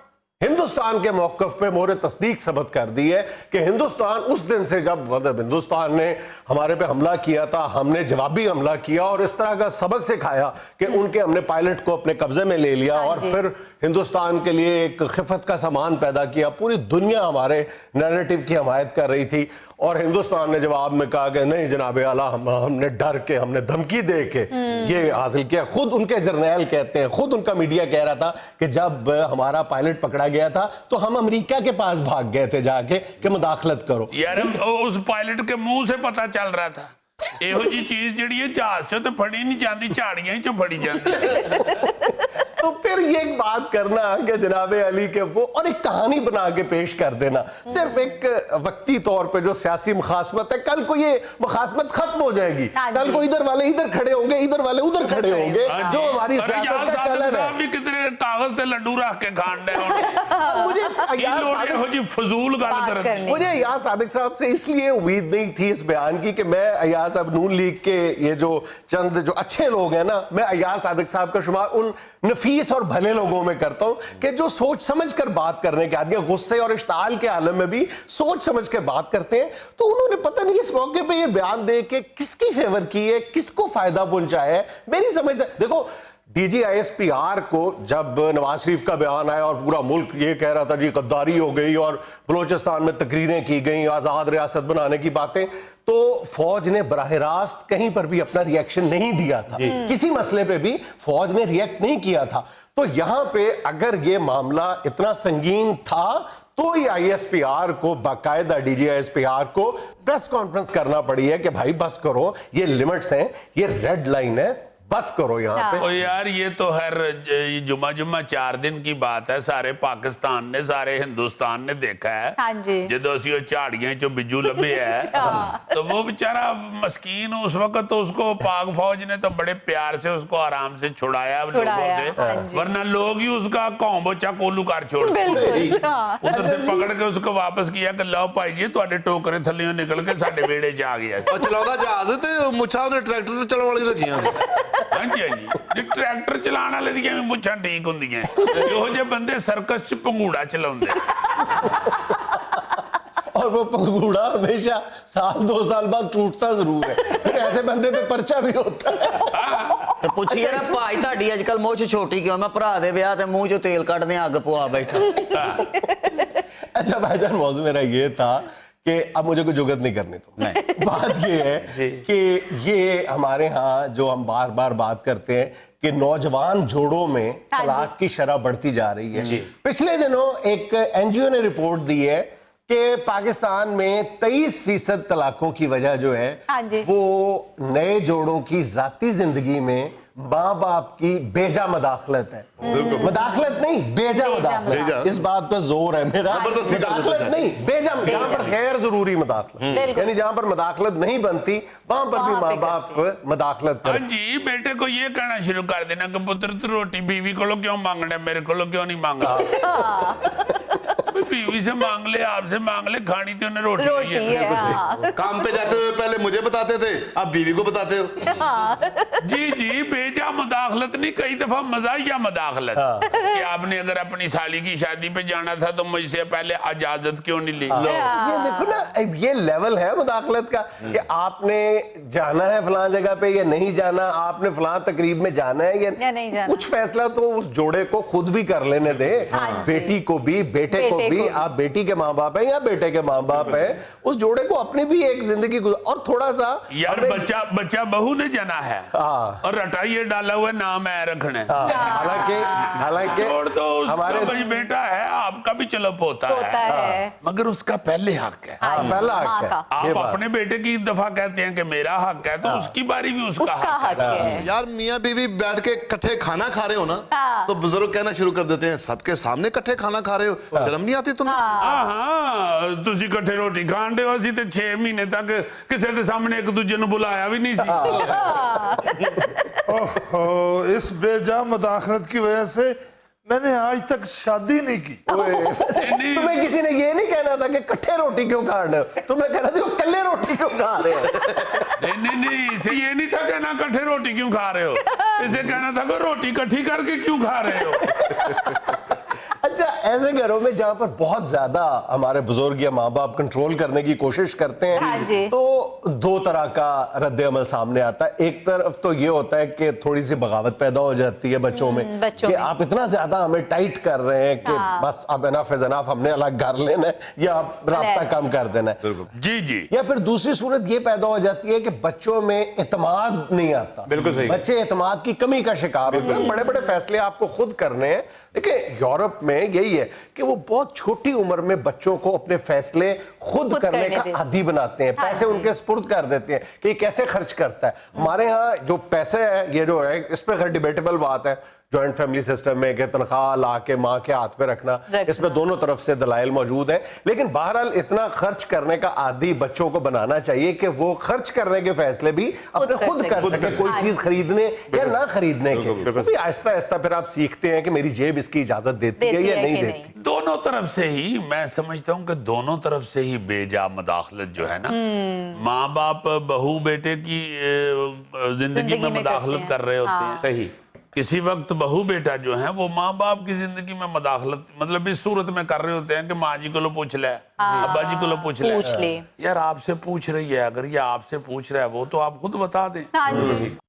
हिंदुस्तान के मौकफ पे मोहर तस्दीक सबत कर दी है कि हिंदुस्तान उस दिन से जब मतलब हिंदुस्तान ने हमारे पे हमला किया था, हमने जवाबी हमला किया और इस तरह का सबक सिखाया कि उनके हमने पायलट को अपने कब्जे में ले लिया और फिर हिंदुस्तान के लिए एक खिफत का सामान पैदा किया। पूरी दुनिया हमारे नैरेटिव की हमायत कर रही थी और हिंदुस्तान ने जवाब में कहा कि नहीं जनाब आला, हमने डर के, हमने धमकी दे के ये हासिल किया। खुद उनके जर्नैल कहते हैं, खुद उनका मीडिया कह रहा था कि जब हमारा पायलट पकड़ा गया था तो हम अमेरिका के पास भाग गए थे जाके कि मुदाखलत करो। यार उस पायलट के मुंह से पता चल रहा था ਇਹੋ ਜੀ ਚੀਜ਼ ਜਿਹੜੀ ਹੈ ਜਹਾਜ਼ ਚੋਂ ਤਾਂ ਫੜੀ ਨਹੀਂ ਜਾਂਦੀ, ਝਾੜੀਆਂ ਹੀ ਚੋਂ ਫੜੀ ਜਾਂਦੀ। तो फिर ये एक बात करना कि जनाब अली के वो और एक कहानी बना के पेश कर देना सिर्फ एक वक्ती तौर पे जो सियासी मुखासमत है, कल को ये मुखासमत खत्म हो जाएगी, कल को इधर वाले इधर खड़े होंगे, इधर वाले उधर खड़े होंगे, जो हमारी सियासत का चलन है। भी कितने कागज ते लड्डू रख के खान दे मुझे फजूल गल कर मुझे अयाज सादिक साहब से इसलिए उम्मीद नहीं थी इस बयान की कि मैं अयाज साहब नून लीग के ये जो चंद जो अच्छे लोग हैं ना, मैं अयाज सादिक साहब का शुमार उन नफीस और भले लोगों में करता हूं कि जो सोच समझ कर बात करने के आदमी, गुस्से और इश्ताल के आलम में भी सोच समझ कर बात करते हैं। तो उन्होंने पता नहीं इस मौके पे ये बयान दे के किसकी फेवर की है, किसको फायदा पहुंचाया है। मेरी समझ से देखो, DGISPR को जब नवाज शरीफ का बयान आया और पूरा मुल्क ये कह रहा था जी गद्दारी हो गई और बलोचिस्तान में तकरीरें की गई, आज़ाद रियासत बनाने की बातें, तो फौज ने बराह रास्त कहीं पर भी अपना रिएक्शन नहीं दिया था, किसी मसले पे भी फौज ने रिएक्ट नहीं किया था। तो यहां पे अगर ये मामला इतना संगीन था तो ये ISPR को, बाकायदा DGISPR को प्रेस कॉन्फ्रेंस करना पड़ी है कि भाई बस करो, ये लिमिट्स हैं, ये रेड लाइन है, बस करो यहाँ पे। ओ यार ये तो हर जुम्मा 4 दिन की बात है, सारे पाकिस्तान ने, सारे हिंदुस्तान ने देखा है। हाँ जी। जदों ਅਸੀਂ ਉਹ ਝਾੜੀਆਂ ਚੋਂ ਬਿੱਜੂ ਲੱਭੇ है तो वो बेचारा मस्कीन उस वक्त तो उसको पाक फौज ने तो बड़े प्यार से उसको आराम से छुड़ाया लोगों से, वरना लोग ही उसका कौम बच्चा कोलू कर छोड़ते, उधर से पकड़ के उसको वापस किया कि लो भाई जी ਤੁਹਾਡੇ ਟੋਕਰੇ ਥੱਲੇੋਂ ਨਿਕਲ ਕੇ ਸਾਡੇ ਵਿਹੜੇ 'ਚ ਆ ਗਿਆ ਸੀ। ਚਲਾਉਂਦਾ ਜਹਾਜ਼ ਤੇ ਮੁੱਛਾਂ ਉਹਨੇ ਟਰੈਕਟਰ ਤੇ ਚਲਾਉਣ ਵਾਲੀ ਰੱਖੀਆਂ ਸੀ। ਹਾਂਜੀ ਹਾਂਜੀ, ਜੇ ਟਰੈਕਟਰ ਚਲਾਉਣ ਵਾਲੇ ਦੀਆਂ ਵੀ ਮੁੱਛਾਂ ਠੀਕ ਹੁੰਦੀਆਂ, ਇਹੋ ਜਿਹੇ ਬੰਦੇ ਸਰਕਸ 'ਚ ਪੰਘੂੜਾ ਚਲਾਉਂਦੇ। और वो पंगूड़ा हमेशा 1-2 साल बाद टूटता जरूर है, फिर ऐसे बंदे पे पर्चा भी होता है। ਤੇ ਪੁੱਛੀਏ ਨਾ ਭਾਈ ਤੁਹਾਡੀ ਅੱਜ ਕੱਲ ਮੁੱਛ ਛੋਟੀ ਕਿਉਂ? ਮੈਂ ਭਰਾ ਦੇ ਵਿਆਹ ਤੇ ਮੂੰਹ ਚੋਂ ਤੇਲ ਕੱਢਦੇ ਅੱਗ ਪਵਾ ਬੈਠਾ। अच्छा भाईजान, मौजू मेरा ये था कि अब मुझे कोई जुगत नहीं करनी, तो बात ये है कि ये हमारे यहाँ जो हम बार बार बात करते हैं कि नौजवान जोड़ों में तलाक की शरह बढ़ती जा रही है। पिछले दिनों एक NGO ने रिपोर्ट दी है कि पाकिस्तान में 23% तलाकों की वजह जो है वो नए जोड़ों की जाती जिंदगी में माँ बाप की बेजा मदाखलत है। मदाखलत नहीं, बेजा मदाखलत, इस बात पर जोर है मेरा। मदाखलत नहीं, बेजा, जहां पर गैर जरूरी मदाखलत, यानी जहां पर मदाखलत नहीं बनती वहां पर भी माँ बाप मदाखलत हाँ करते। जी, बेटे को ये कहना शुरू कर देना कि पुत्र तू रोटी बीवी को क्यों मांगना, मेरे को क्यों नहीं मांगा। बीवी से मांग ले, आपसे मांग ले, खानी तो उन्हें रोटी है। काम पे जाते हुए पहले मुझे बताते थे, अब बीवी को बताते हो। जी जी, बेजा मदाखलत नहीं, कई दफा मजाहिया मदाखलत कि आपने अगर अपनी साली की शादी पे जाना था तो मुझसे पहले इजाजत क्यों नहीं ली। ये देखो ना, ये लेवल है मदाखलत का कि आपने जाना है फलां जगह पे या नहीं जाना, आपने फलां तकरीब में जाना है या नहीं जाना। कुछ फैसला तो उस जोड़े को खुद भी कर लेने दे, बेटी को भी, बेटे को भी। आप बेटी के माँ बाप है या बेटे के माँ बाप है, उस जोड़े को अपनी भी एक जिंदगी और थोड़ा सा यार बच्चा बहू ने जाना है और रटाइए डाला हुआ नाम है रखने। हालांकि छोड़ दो, उसका भाई बेटा है, आपका भी चलो पोता है, मगर उसका पहले हक है। पहला हक है। आप अपने बेटे की दफा कहते हैं कि मेरा हक है, तो उसकी बारी भी उसका हक है। यार मियाँ बीवी बैठ के इकट्ठे खाना खा रहे हो ना, तो बुजुर्ग कहना शुरू कर देते हैं सबके सामने इकट्ठे खाना खा रहे हो, शर्म नहीं आती तुम्हें? हाँ, तुसी इकट्ठे रोटी खान दे हो, असी ते 6 महीने तक किसी के सामने एक दूजे ਨੂੰ बुलाया भी नहीं सी। ओहो, इस बेजा मदाखलत की वजह से मैंने आज तक शादी नहीं की। तुम्हें किसी ने ये नहीं कहना था कि इकट्ठे रोटी क्यों खा रहे हो, तुम्हें कहना था कल्ले रोटी क्यों खा रहे हैं। नहीं, इसे ये नहीं था कहना इकट्ठे रोटी क्यों खा रहे हो, इसे कहना था कि रोटी इकट्ठी करके क्यों खा रहे हो। अच्छा, ऐसे घरों में जहां पर बहुत ज्यादा हमारे बुजुर्ग या माँ बाप कंट्रोल करने की कोशिश करते हैं, तो 2 तरह का रद्द अमल सामने आता है। एक तरफ तो ये होता है कि थोड़ी सी बगावत पैदा हो जाती है बच्चों में कि आप इतना ज्यादा हमें टाइट कर रहे हैं कि बस अब एनफ इज एनफ, हमने अलग घर लेना है या आप रास्ता कम कर देना है। जी जी। या फिर दूसरी सूरत ये पैदा हो जाती है कि बच्चों में इत्मीनान नहीं आता। बिल्कुल सही। बच्चे इत्मीनान की कमी का शिकार होते हैं, बड़े बड़े फैसले आपको खुद करने हैं। देखिए यूरोप में यही है कि वो बहुत छोटी उम्र में बच्चों को अपने फैसले खुद करने का आदी बनाते हैं, पैसे उनके स्पुर्द कर देते हैं कि कैसे खर्च करता है। हमारे यहाँ जो पैसे है, ये जो है इस पे डिबेटेबल बात है, जॉइंट फैमिली सिस्टम में कि तनख्वाह ला के माँ के हाथ पे रखना, इसमें दोनों तरफ से दलाइल मौजूद हैं। लेकिन बहरहाल इतना खर्च करने का आदी बच्चों को बनाना चाहिए कि वो खर्च करने के फैसले भी अपने खुद कर सके, कोई चीज खरीदने या ना खरीदने के। तो आहिस्ता आहिस्ता फिर आप सीखते हैं कि मेरी जेब इसकी इजाजत देती है या नहीं देती। दोनों तरफ से ही मैं समझता हूँ कि दोनों तरफ से ही बेजा मदाखलत जो है ना, माँ बाप बहू बेटे की जिंदगी में मदाखलत कर रहे होते हैं। सही। किसी वक्त बहू बेटा जो है वो माँ बाप की जिंदगी में मदाखलत मतलब इस सूरत में कर रहे होते हैं कि माँ जी को लो पूछ ले, अब्बा जी को लो पूछ ले। यार आपसे पूछ रही है, अगर ये आपसे पूछ रहा है वो तो आप खुद बता दें।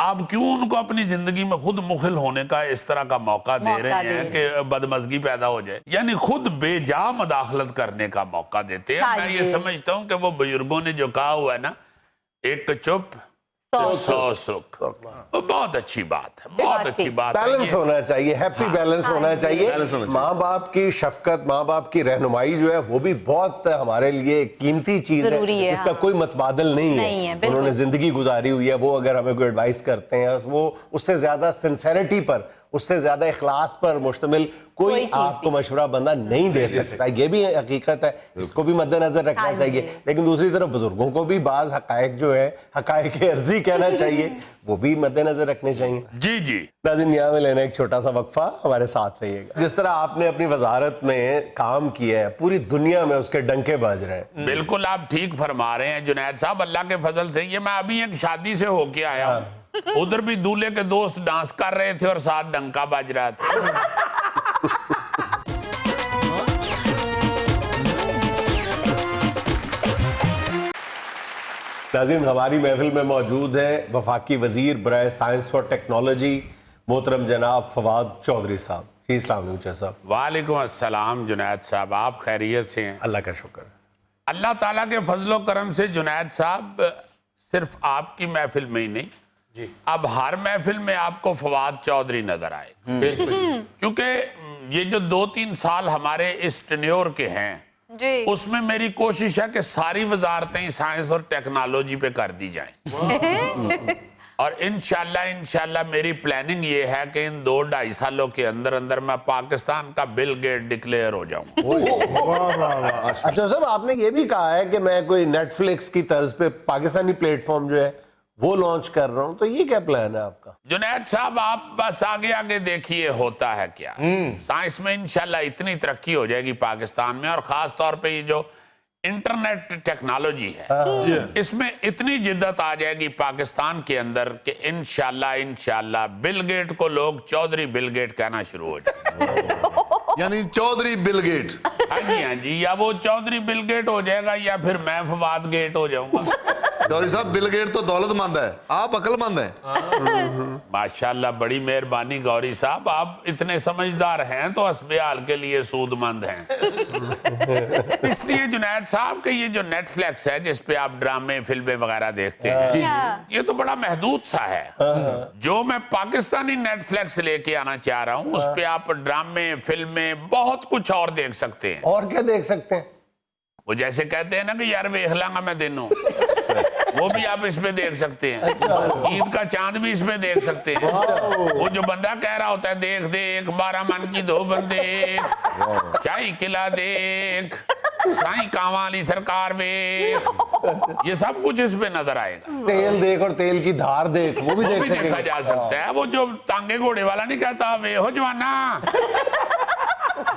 आप क्यों उनको अपनी जिंदगी में खुद मुखिल होने का इस तरह का मौका दे रहे हैं कि बदमजगी पैदा हो जाए, यानी खुद बेजा मदाखलत करने का मौका देते हैं। मैं ये समझता हूँ कि वो बुजुर्गों ने जो कहा हुआ है ना, एक चुप 100 सुख, बहुत अच्छी बात है, बहुत अच्छी बात है। बैलेंस होना चाहिए, हैप्पी बैलेंस होना चाहिए। माँ बाप की शफकत, माँ बाप की रहनुमाई जो है वो भी बहुत हमारे लिए कीमती चीज है, इसका कोई मतबादल नहीं है। उन्होंने जिंदगी गुजारी हुई है, वो अगर हमें कोई एडवाइस करते हैं वो उससे ज्यादा सिंसेरिटी पर, उससे ज्यादा इखलास पर मुश्तमिल कोई आपको मशवरा बंदा नहीं दे सकता। ये भी हकीकत है, इसको भी मद्देनजर रखना चाहिए। लेकिन दूसरी तरफ बुजुर्गों को भी बाज हकायक जो है, हकायक अर्जी कहना चाहिए, वो भी मद्देनजर रखने चाहिए। जी जी नाज़रीन, यहाँ में लेना एक छोटा सा वक्फा, हमारे साथ रहिएगा। जिस तरह आपने अपनी वजारत में काम किया है, पूरी दुनिया में उसके डंके बज रहे हैं। बिल्कुल आप ठीक फरमा रहे हैं जुनैद साहब, अल्लाह के फजल से। ये मैं अभी एक शादी से होके आया हूँ, उधर भी दूल्हे के दोस्त डांस कर रहे थे और साथ डंका बज रहा था। नाज़रीन, हमारी महफिल में मौजूद है वफाकी वजीर बराए साइंस और टेक्नोलॉजी मोहतरम जनाब फवाद चौधरी साहब। जी अस्सलाम वालेकुम साहब। वालेकुम अस्सलाम जुनैद साहब, आप खैरियत से हैं? अल्लाह का शुक्र। अल्लाह ताला के फजलो करम से जुनैद साहब सिर्फ आपकी महफिल में ही नहीं, अब हर महफिल में आपको फवाद चौधरी नजर आए, क्योंकि ये जो 2-3 साल हमारे इस टेन्योर के हैं उसमें मेरी कोशिश है कि सारी वजारतें साइंस और टेक्नोलॉजी पे कर दी जाएं। और इंशाल्लाह मेरी प्लानिंग ये है कि इन 2-2.5 सालों के अंदर अंदर मैं पाकिस्तान का बिल गेट डिक्लेयर हो जाऊं। अच्छा साहब, आपने ये भी कहा है कि मैं कोई नेटफ्लिक्स की तर्ज पे पाकिस्तानी प्लेटफॉर्म जो है वो लॉन्च कर रहा हूं, तो ये क्या प्लान है आपका? जुनैद साहब, आप बस आगे आगे देखिए होता है क्या। साइंस में इंशाल्लाह इतनी तरक्की हो जाएगी पाकिस्तान में, और खास तौर पे ये जो इंटरनेट टेक्नोलॉजी है इसमें इतनी जिद्दत आ जाएगी पाकिस्तान के अंदर कि इंशाल्लाह बिल गेट को लोग चौधरी बिल गेट कहना शुरू हो जाएंगे। यानी चौधरी बिल गेट। हाँ जी, या वो चौधरी बिल गेट हो जाएगा या फिर मैं फवाद गेट हो जाऊंगा। चौधरी साहब, बिल गेट तो दौलतमंद है, आप अक्लमंद हैं। माशाल्लाह, बड़ी मेहरबानी गौरी साहब, आप इतने समझदार हैं तो हस्बे-हाल के लिए सूदमंद हैं। इसलिए जुनैद साहब के ये जो नेटफ्लिक्स है जिस पे आप ड्रामे फिल्में वगैरह देखते हैं, ये तो बड़ा महदूद सा है। जो मैं पाकिस्तानी नेटफ्लिक्स लेके आना चाह रहा हूँ उस पे आप ड्रामे फिल्में बहुत कुछ और देख सकते हैं। और क्या देख सकते हैं? वो जैसे कहते हैं ना कि यार वेख लांगा मैं तेनों, वो भी आप इसमें देख सकते हैं। ईद का चांद भी इसमें देख सकते हैं। वो जो बंदा कह रहा होता है देख देख 12 मन की 2 बंदे, शाही किला देख, साईं कांवा वाली सरकार वेख, ये सब कुछ इस पे नजर आएगा। तेल देख और तेल की धार देख, वो भी देखा जा सकता है। वो जो तांगे घोड़े वाला नहीं कहता वे हो जवाना,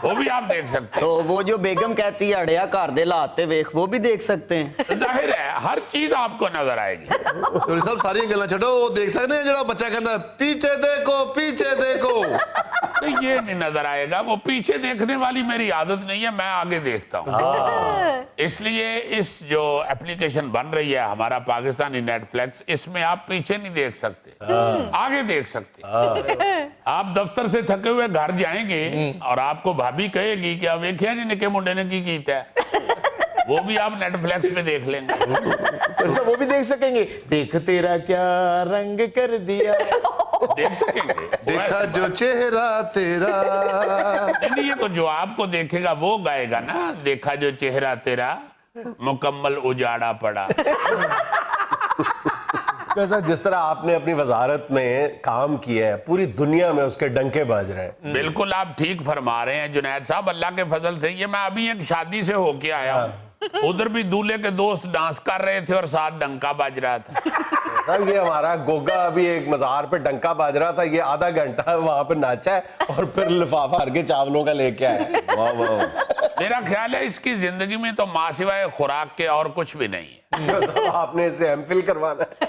वो भी आप देख सकते हैं। तो वो जो बेगम कहती है अड़िया घर दे लाते वेख, वो भी देख सकते हैं। जाहिर है हर चीज आपको नजर आएगी। चौधरी साहब, सारी गल्लां छड्डो, वो देख सकते हैं जो बच्चा कहता है पीछे देखो पीछे देखो। नहीं, ये नहीं नजर आएगा। वो पीछे देखने वाली मेरी आदत नहीं है, मैं आगे देखता हूँ। इसलिए इस जो एप्लीकेशन बन रही है हमारा पाकिस्तानी नेटफ्लिक्स, इसमें आप पीछे नहीं देख सकते, आगे देख सकते। आप दफ्तर से थके हुए घर जाएंगे और आपको भाभी कहेगी कि अब वेखिया जी निके मुंडे ने की कीता है, वो भी आप नेटफ्लिक्स पे देख लेंगे। तो वो भी देख सकेंगे, देख तेरा क्या रंग कर दिया, देख सकेंगे। देखा जो चेहरा तेरा। नहीं, ये तो जो आपको देखेगा वो गाएगा ना, देखा जो चेहरा तेरा मुकम्मल उजाड़ा पड़ा। साहब जिस तरह आपने अपनी वजारत में काम किया है, पूरी दुनिया में उसके डंके बज रहे हैं। बिल्कुल आप ठीक फरमा रहे हैं जुनैद साहब, अल्लाह के फजल से। ये मैं अभी एक शादी से होके आया हूँ, उधर भी दूल्हे के दोस्त डांस कर रहे थे और साथ डंका बज रहा था। साहब ये हमारा गोगा अभी एक मज़ार पे डंका बाज रहा था, ये आधा घंटा वहां पे नाचा है और फिर लिफाफा भर के चावलों का लेके आया। वाह वाह। मेरा ख्याल है इसकी जिंदगी में तो माँ सिवाय खुराक के और कुछ भी नहीं है। तो आपने इसे एमफिल करवाना है।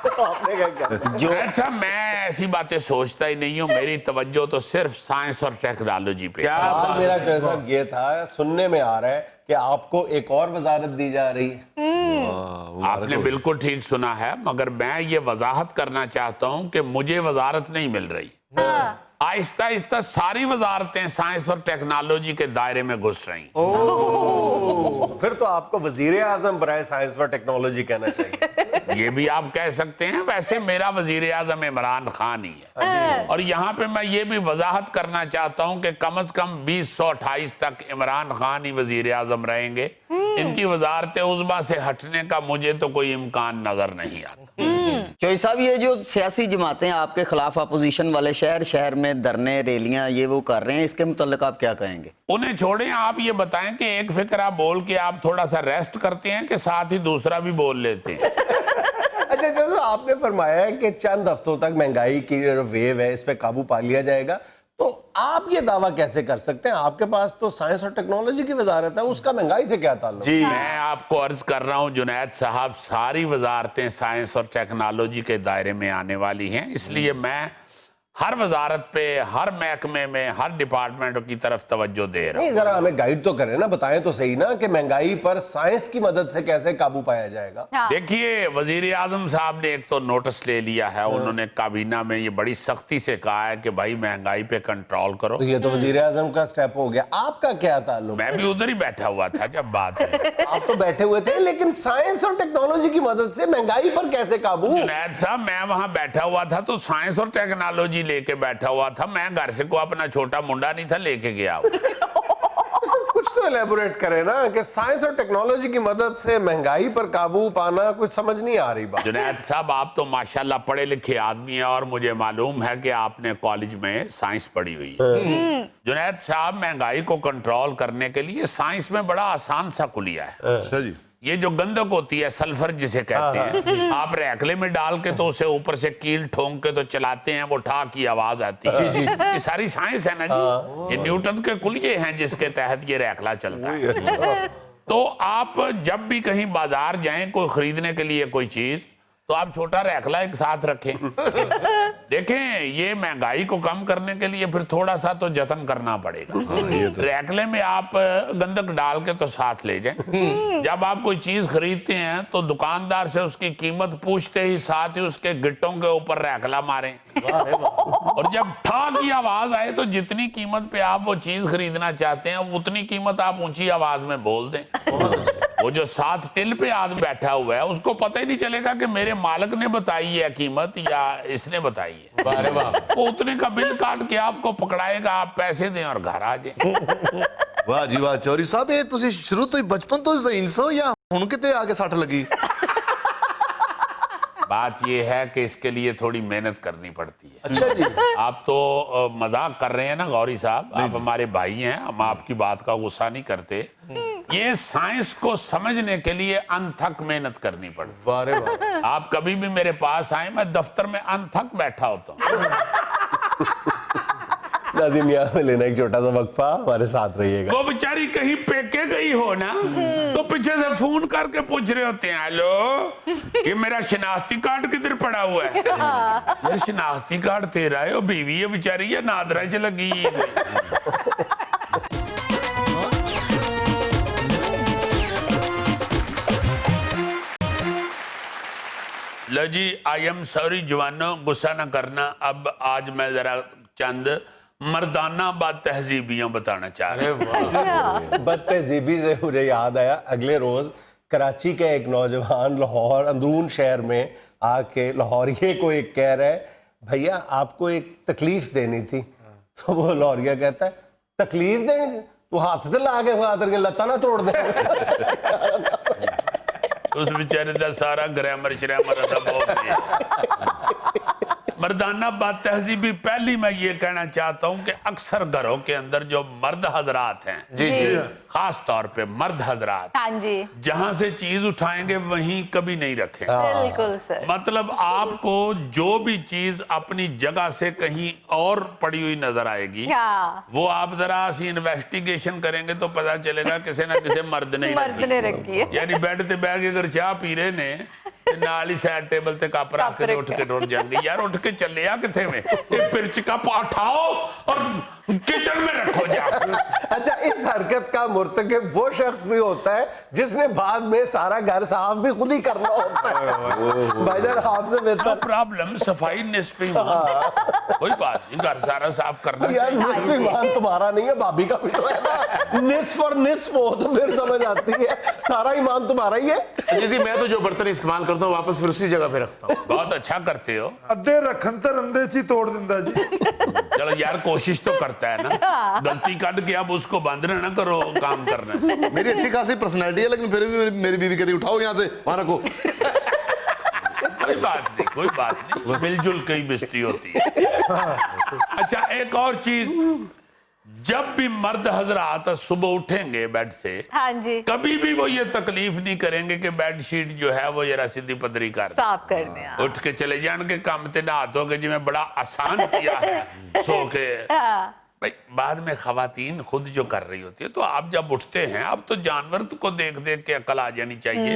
तो आपने क्या जो अच्छा, मैं ऐसी बातें सोचता ही नहीं हूँ, मेरी तवज्जो तो सिर्फ साइंस और टेक्नोलॉजी पे। आज मेरा जो है साहब ये था, सुनने में आ रहा है कि आपको एक और वजारत दी जा रही है। आपने बिल्कुल ठीक सुना है, मगर मैं ये वजाहत करना चाहता हूँ कि मुझे वजारत नहीं मिल रही। आहिस्ता आहिस्ता सारी वजारतें साइंस और टेक्नोलॉजी के दायरे में घुस रही। फिर तो आपको वजीर आजम बराए साइंस व टेक्नोलॉजी कहना चाहिए। ये भी आप कह सकते हैं। वैसे मेरा वजीर आजम इमरान खान ही है, और यहाँ पे मैं ये भी वजाहत करना चाहता हूँ कि कम से कम 2028 तक इमरान खान ही वजीर आजम रहेंगे। इनकी वजारत उज़्मा से हटने का मुझे तो कोई इम्कान नजर नहीं आता। चौधरी साहब, ये जो सियासी जमातें आपके खिलाफ अपोजिशन वाले शहर शहर में धरने रैलियां ये वो कर रहे हैं, इसके मुतल्लिक आप क्या कहेंगे? उन्हें छोड़ें, आप ये बताएं कि एक फिक्रा बोल के आप थोड़ा सा रेस्ट करते हैं कि साथ ही दूसरा भी बोल लेते हैं? अच्छा जो आपने फरमाया है कि चंद हफ्तों तक महंगाई की जो वेव है इस पे काबू पा लिया जाएगा, तो आप ये दावा कैसे कर सकते हैं? आपके पास तो साइंस और टेक्नोलॉजी की वजारत है, उसका महंगाई से क्या ताल्लुक? मैं आपको अर्ज कर रहा हूं जुनैद साहब, सारी वजारतें साइंस और टेक्नोलॉजी के दायरे में आने वाली हैं, इसलिए मैं हर वजारत पे, हर महकमे में, हर डिपार्टमेंट की तरफ तवज्जो दे रहा हूं। नहीं जरा हमें गाइड तो करें ना, बताएं तो सही ना कि महंगाई पर साइंस की मदद से कैसे काबू पाया जाएगा। देखिए, वजीर आजम साहब ने एक तो नोटिस ले लिया है, उन्होंने काबीना में ये बड़ी सख्ती से कहा है कि भाई महंगाई पे कंट्रोल करो। तो ये तो वजीर आजम का स्टेप हो गया, आपका क्या ताल्लुक? मैं भी उधर ही बैठा हुआ था जब बात है। आप तो बैठे हुए थे, लेकिन साइंस और टेक्नोलॉजी की मदद से महंगाई पर कैसे काबू? जुनैद साहब, मैं वहां बैठा हुआ था तो साइंस और टेक्नोलॉजी लेके बैठा हुआ था। मैं घर से को अपना छोटा मुंडा नहीं था लेके गया। कुछ तो एलेबोरेट करें ना कि साइंस और टेक्नोलॉजी की मदद से महंगाई पर काबू पाना कुछ समझ नहीं आ रही बात। जुनैद साहब, आप तो माशाल्लाह पढ़े लिखे आदमी हैं और मुझे मालूम है कि आपने कॉलेज में साइंस पढ़ी हुई है। जुनैद साहब, महंगाई को कंट्रोल करने के लिए साइंस में बड़ा आसान सा कुलिया है। अच्छा जी। ये जो गंधक होती है, सल्फर जिसे कहते हैं, आप रैकले में डाल के तो उसे ऊपर से कील ठोंक के तो चलाते हैं, वो ठा की आवाज आती है। ये सारी साइंस है ना जी, ये न्यूटन के कुलिये हैं जिसके तहत ये रैकला चलता है। तो आप जब भी कहीं बाजार जाएं कोई खरीदने के लिए कोई चीज, तो आप छोटा रैकला एक साथ रखें। देखें, ये महंगाई को कम करने के लिए फिर थोड़ा सा तो जतन करना पड़ेगा। रैकले में आप गंधक डाल के तो साथ ले जाएं। जब आप कोई चीज खरीदते हैं तो दुकानदार से उसकी कीमत पूछते ही साथ ही उसके गिट्टों के ऊपर रैकला मारें, और जब ठा की आवाज आए तो जितनी कीमत पे आप वो चीज खरीदना चाहते हैं उतनी कीमत आप ऊंची आवाज में बोल दें। वो जो साथ टिल पे आदमी बैठा हुआ है उसको पता ही नहीं चलेगा कि मेरे मालिक ने बताई है कीमत या इसने बताई है। वो उतने का बिल काट के आपको पकड़ाएगा, आप पैसे दें और घर आ जाए। वाह जी वाह चौधरी साहब, ये ਤੁਸੀਂ ਸ਼ੁਰੂ ਤੋਂ ਹੀ बचपन तो ज़हीन सो या ਹੁਣ ਕਿਤੇ आके सट लगी? बात ये है कि इसके लिए थोड़ी मेहनत करनी पड़ती है। अच्छा जी। आप तो मजाक कर रहे हैं ना गौरी साहब, आप हमारे भाई हैं, हम आपकी बात का गुस्सा नहीं करते। ये साइंस को समझने के लिए अनथक मेहनत करनी पड़ती है। आप कभी भी मेरे पास आए, मैं दफ्तर में अनथक बैठा होता हूँ। नाज़रीन, यहाँ पे लेना एक छोटा सा वक्फा, हमारे साथ रहिएगा। वो बेचारी कहीं पेके गई हो ना, तो पीछे से फोन करके पूछ रहे होते हैं, हेलो ये मेरा शिनाख्ती कार्ड किधर पड़ा हुआ है? यार शिनाख्ती कार्ड तेरा है, वो बीवी है बेचारी है नादरा च लगी। लो जी, आई एम सॉरी जवानों, गुस्सा ना करना। अब आज मैं जरा चंद मर्दाना बात तहजीबियां बताना चाह रहे हैं। बदतहजीबी से मुझे याद आया, अगले रोज कराची के एक नौजवान लाहौर अंदरून शहर में आके लाहौरिये को एक कह रहा है, भैया आपको एक तकलीफ देनी थी। तो वो लाहौरिया कहता है, तकलीफ देनी थी? तू हाथ से ला के लत्ता ना तोड़ दे। उस बेचारे का सारा ग्रामर श्रैमर अदब हो गया। मर्दाना बात तहजीबी पहली मैं ये कहना चाहता हूँ कि अक्सर घरों के अंदर जो मर्द हजरात हैं, जी जी खास तौर पे मर्द हजरात, हाँ जी जहां से चीज उठाएंगे वहीं कभी नहीं रखें। बिल्कुल सर। मतलब आपको जो भी चीज अपनी जगह से कहीं और पड़ी हुई नजर आएगी, हाँ। वो आप जरा सी इन्वेस्टिगेशन करेंगे तो पता चलेगा किसी ना किसी मर्द ने ही मर्द ने रखी है। यानी बेड ते बैठ के अगर चाह पी रहे ने ते नाल ही साइड टेबल ते कप रख के उठ के टुर जाएंगे। यार उठ के चले आ किथे में, ये पिरच कप उठाओ और किचन में रखो जा। अच्छा, इस हरकत का मुर्तकिब वो शख्स भी होता है जिसने बाद में सारा घर साफ भी खुद ही करना होता है। भाईजान आपसे बेहतर प्रॉब्लम सफाई निस्फ ईमान, कोई बात नहीं, घर सारा साफ करना यार, चाहिए। निस्फ ईमान तुम्हारा नहीं है, भाभी का भी तो है ना। निस्फ और निस्फ हो तो फिर समझ आती है, सारा ईमान तुम्हारा ही है। जी मैं तो जो बर्तन इस्तेमाल करता हूँ वापस फिर उसी जगह पे रखता हूँ। बहुत अच्छा करते हो। ਅੱਧੇ ਰੱਖਣ ਤੇ ਰੰਦੇ ਚ ਹੀ ਤੋੜ ਦਿੰਦਾ ਜੀ। चलो यार, कोशिश तो करता है ना, गलती कट के अब उसको बंद ना करो काम करने से। मेरी अच्छी खासी पर्सनैलिटी है, लेकिन फिर भी मेरी बीवी कहती उठाओ यहाँ से, वहां रखो। कोई बात नहीं, कोई बात नहीं, मिलजुल के ही बेइज्जती होती है। अच्छा, एक और चीज, जब भी मर्द हजरात सुबह उठेंगे बेड से, हाँ जी कभी भी वो ये तकलीफ नहीं करेंगे कि बेड शीट जो है वो जरा सीधी पतरी कर दे। साफ कर दें। उठ के चले जाएंगे काम ते नहा धो के, जिन्हें बड़ा आसान किया है सो के। हाँ। भाई बाद में खवातीन खुद जो कर रही होती है, तो आप जब उठते हैं, अब तो जानवर को देख देख के अकल आ जानी चाहिए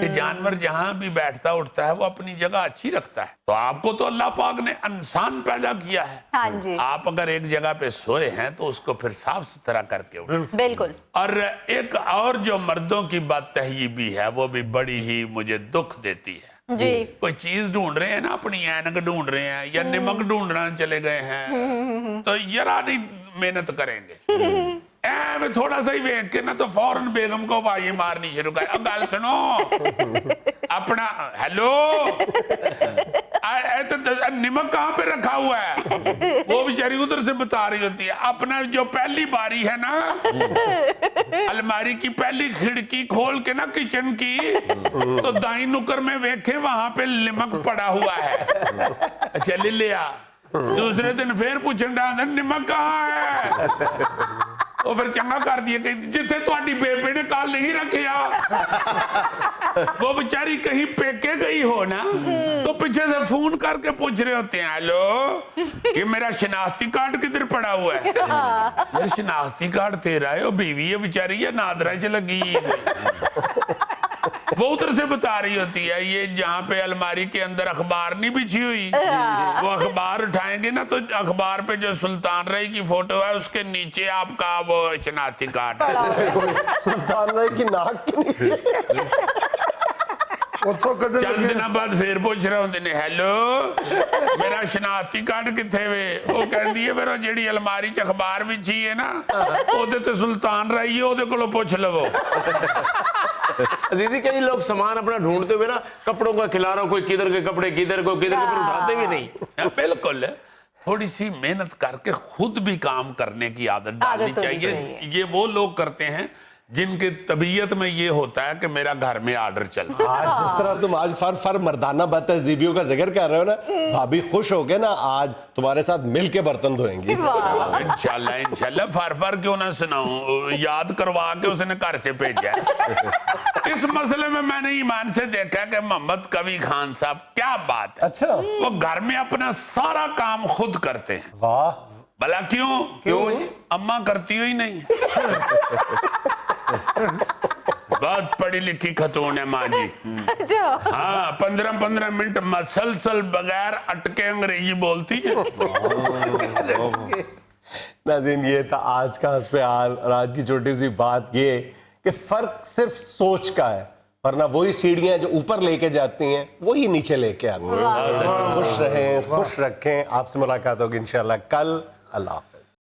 कि जानवर जहां भी बैठता उठता है वो अपनी जगह अच्छी रखता है। तो आपको तो अल्लाह पाक ने इंसान पैदा किया है, हाँ जी आप अगर एक जगह पे सोए हैं तो उसको फिर साफ सुथरा करके उठें। बिल्कुल। और एक और जो मर्दों की बात तहयीबी है, वो भी बड़ी ही मुझे दुख देती है। जी कोई चीज ढूंढ रहे हैं ना, अपनी ऐनक ढूंढ रहे हैं या नमक ढूंढना चले गए हैं, तो जरा नहीं मेहनत करेंगे, मैं थोड़ा सा ही देख के ना तो फौरन बेगम को आवाज़ें मारनी शुरू कर। अब गल सुनो अपना, हेलो तो नमक कहाँ पे रखा हुआ है, वो बेचारी उधर से बता रही होती है। अपना जो पहली बारी है ना, अलमारी की पहली खिड़की खोल के ना किचन की, तो दाई नुकर में देखे वहां पे नमक पड़ा हुआ है। अच्छा ले लिया, दूसरे दिन फिर पूछन डाल नमक कहाँ है, वो फिर चंगा कर दिया कि जिथे तुम्हारी बेबे ने कल नहीं रखिया, वो बेचारी कहीं पेके गई हो ना, तो पीछे से फोन करके पूछ रहे होते हैं, हेलो ये मेरा शनाख्ती कार्ड किधर पड़ा हुआ है। यार शनाख्ती कार्ड तेरा है, वो बीवी है बेचारी, है नादरा च लगी। वो उधर से बता रही होती है, ये जहाँ पे अलमारी के अंदर अखबार नहीं बिछी हुई, वो अखबार उठाएंगे ना तो अखबार पे जो सुल्तान रही की फोटो है उसके नीचे आपका वो शनाख्ती कार्ड है। सुल्तान राय की नाक के नीचे ਉੱਥੋਂ ਕੱਢਣ चंद ਲੱਗੇ दिन बाद फिर पूछ रहे होंगे ने, हेलो मेरा शनाख्ती कार्ड किथे वे, वो कहती है फिर वो जेड़ी अलमारी च अखबार बिछी है ना, ओदे ते सुल्तान रही है, ओदे कोलों पूछ लवो। अजीजी कई लोग सामान अपना ढूंढते हुए ना कपड़ों का खिलारा, कोई किधर के कपड़े किधर को किधर को, उठाते भी नहीं। बिल्कुल, थोड़ी सी मेहनत करके खुद भी काम करने की आदत डालनी आदत होनी चाहिए। चाहिए। ये वो लोग करते हैं जिनके तबीयत में ये होता है कि मेरा घर में ऑर्डर चल रहा है। आज जिस तरह तुम आज फर मर्दाना बदतहजीबियों का जिक्र कर रहे हो ना, भाभी खुश हो गए ना, आज तुम्हारे साथ मिल के बर्तन धोएंगी। इंशाल्लाह इंशाल्लाह, फर क्यों ना सुनाऊं, याद करवा के उसने घर से भेजा है। इस मसले में मैंने ईमान से देखा कि मोहम्मद कवी खान साहब, क्या बात है, अच्छा, वो घर में अपना सारा काम खुद करते हैं। वाह, भला क्यों क्यों जी? अम्मा करती हुई नहीं। बहुत पढ़ी लिखी खतून है माँ जी। जो हाँ, 15-15 मिनट मसलसल बगैर अटके अंग्रेजी बोलती है। नाज़रीन, ये था आज का हस्बे-हाल, और आज की छोटी सी बात ये कि फर्क सिर्फ सोच का है, वरना वही सीढ़ियां जो ऊपर लेके जाती हैं वही नीचे लेके आती हैं। खुश रहें, खुश रखें। आपसे मुलाकात होगी इंशाल्लाह कल। अल्लाह।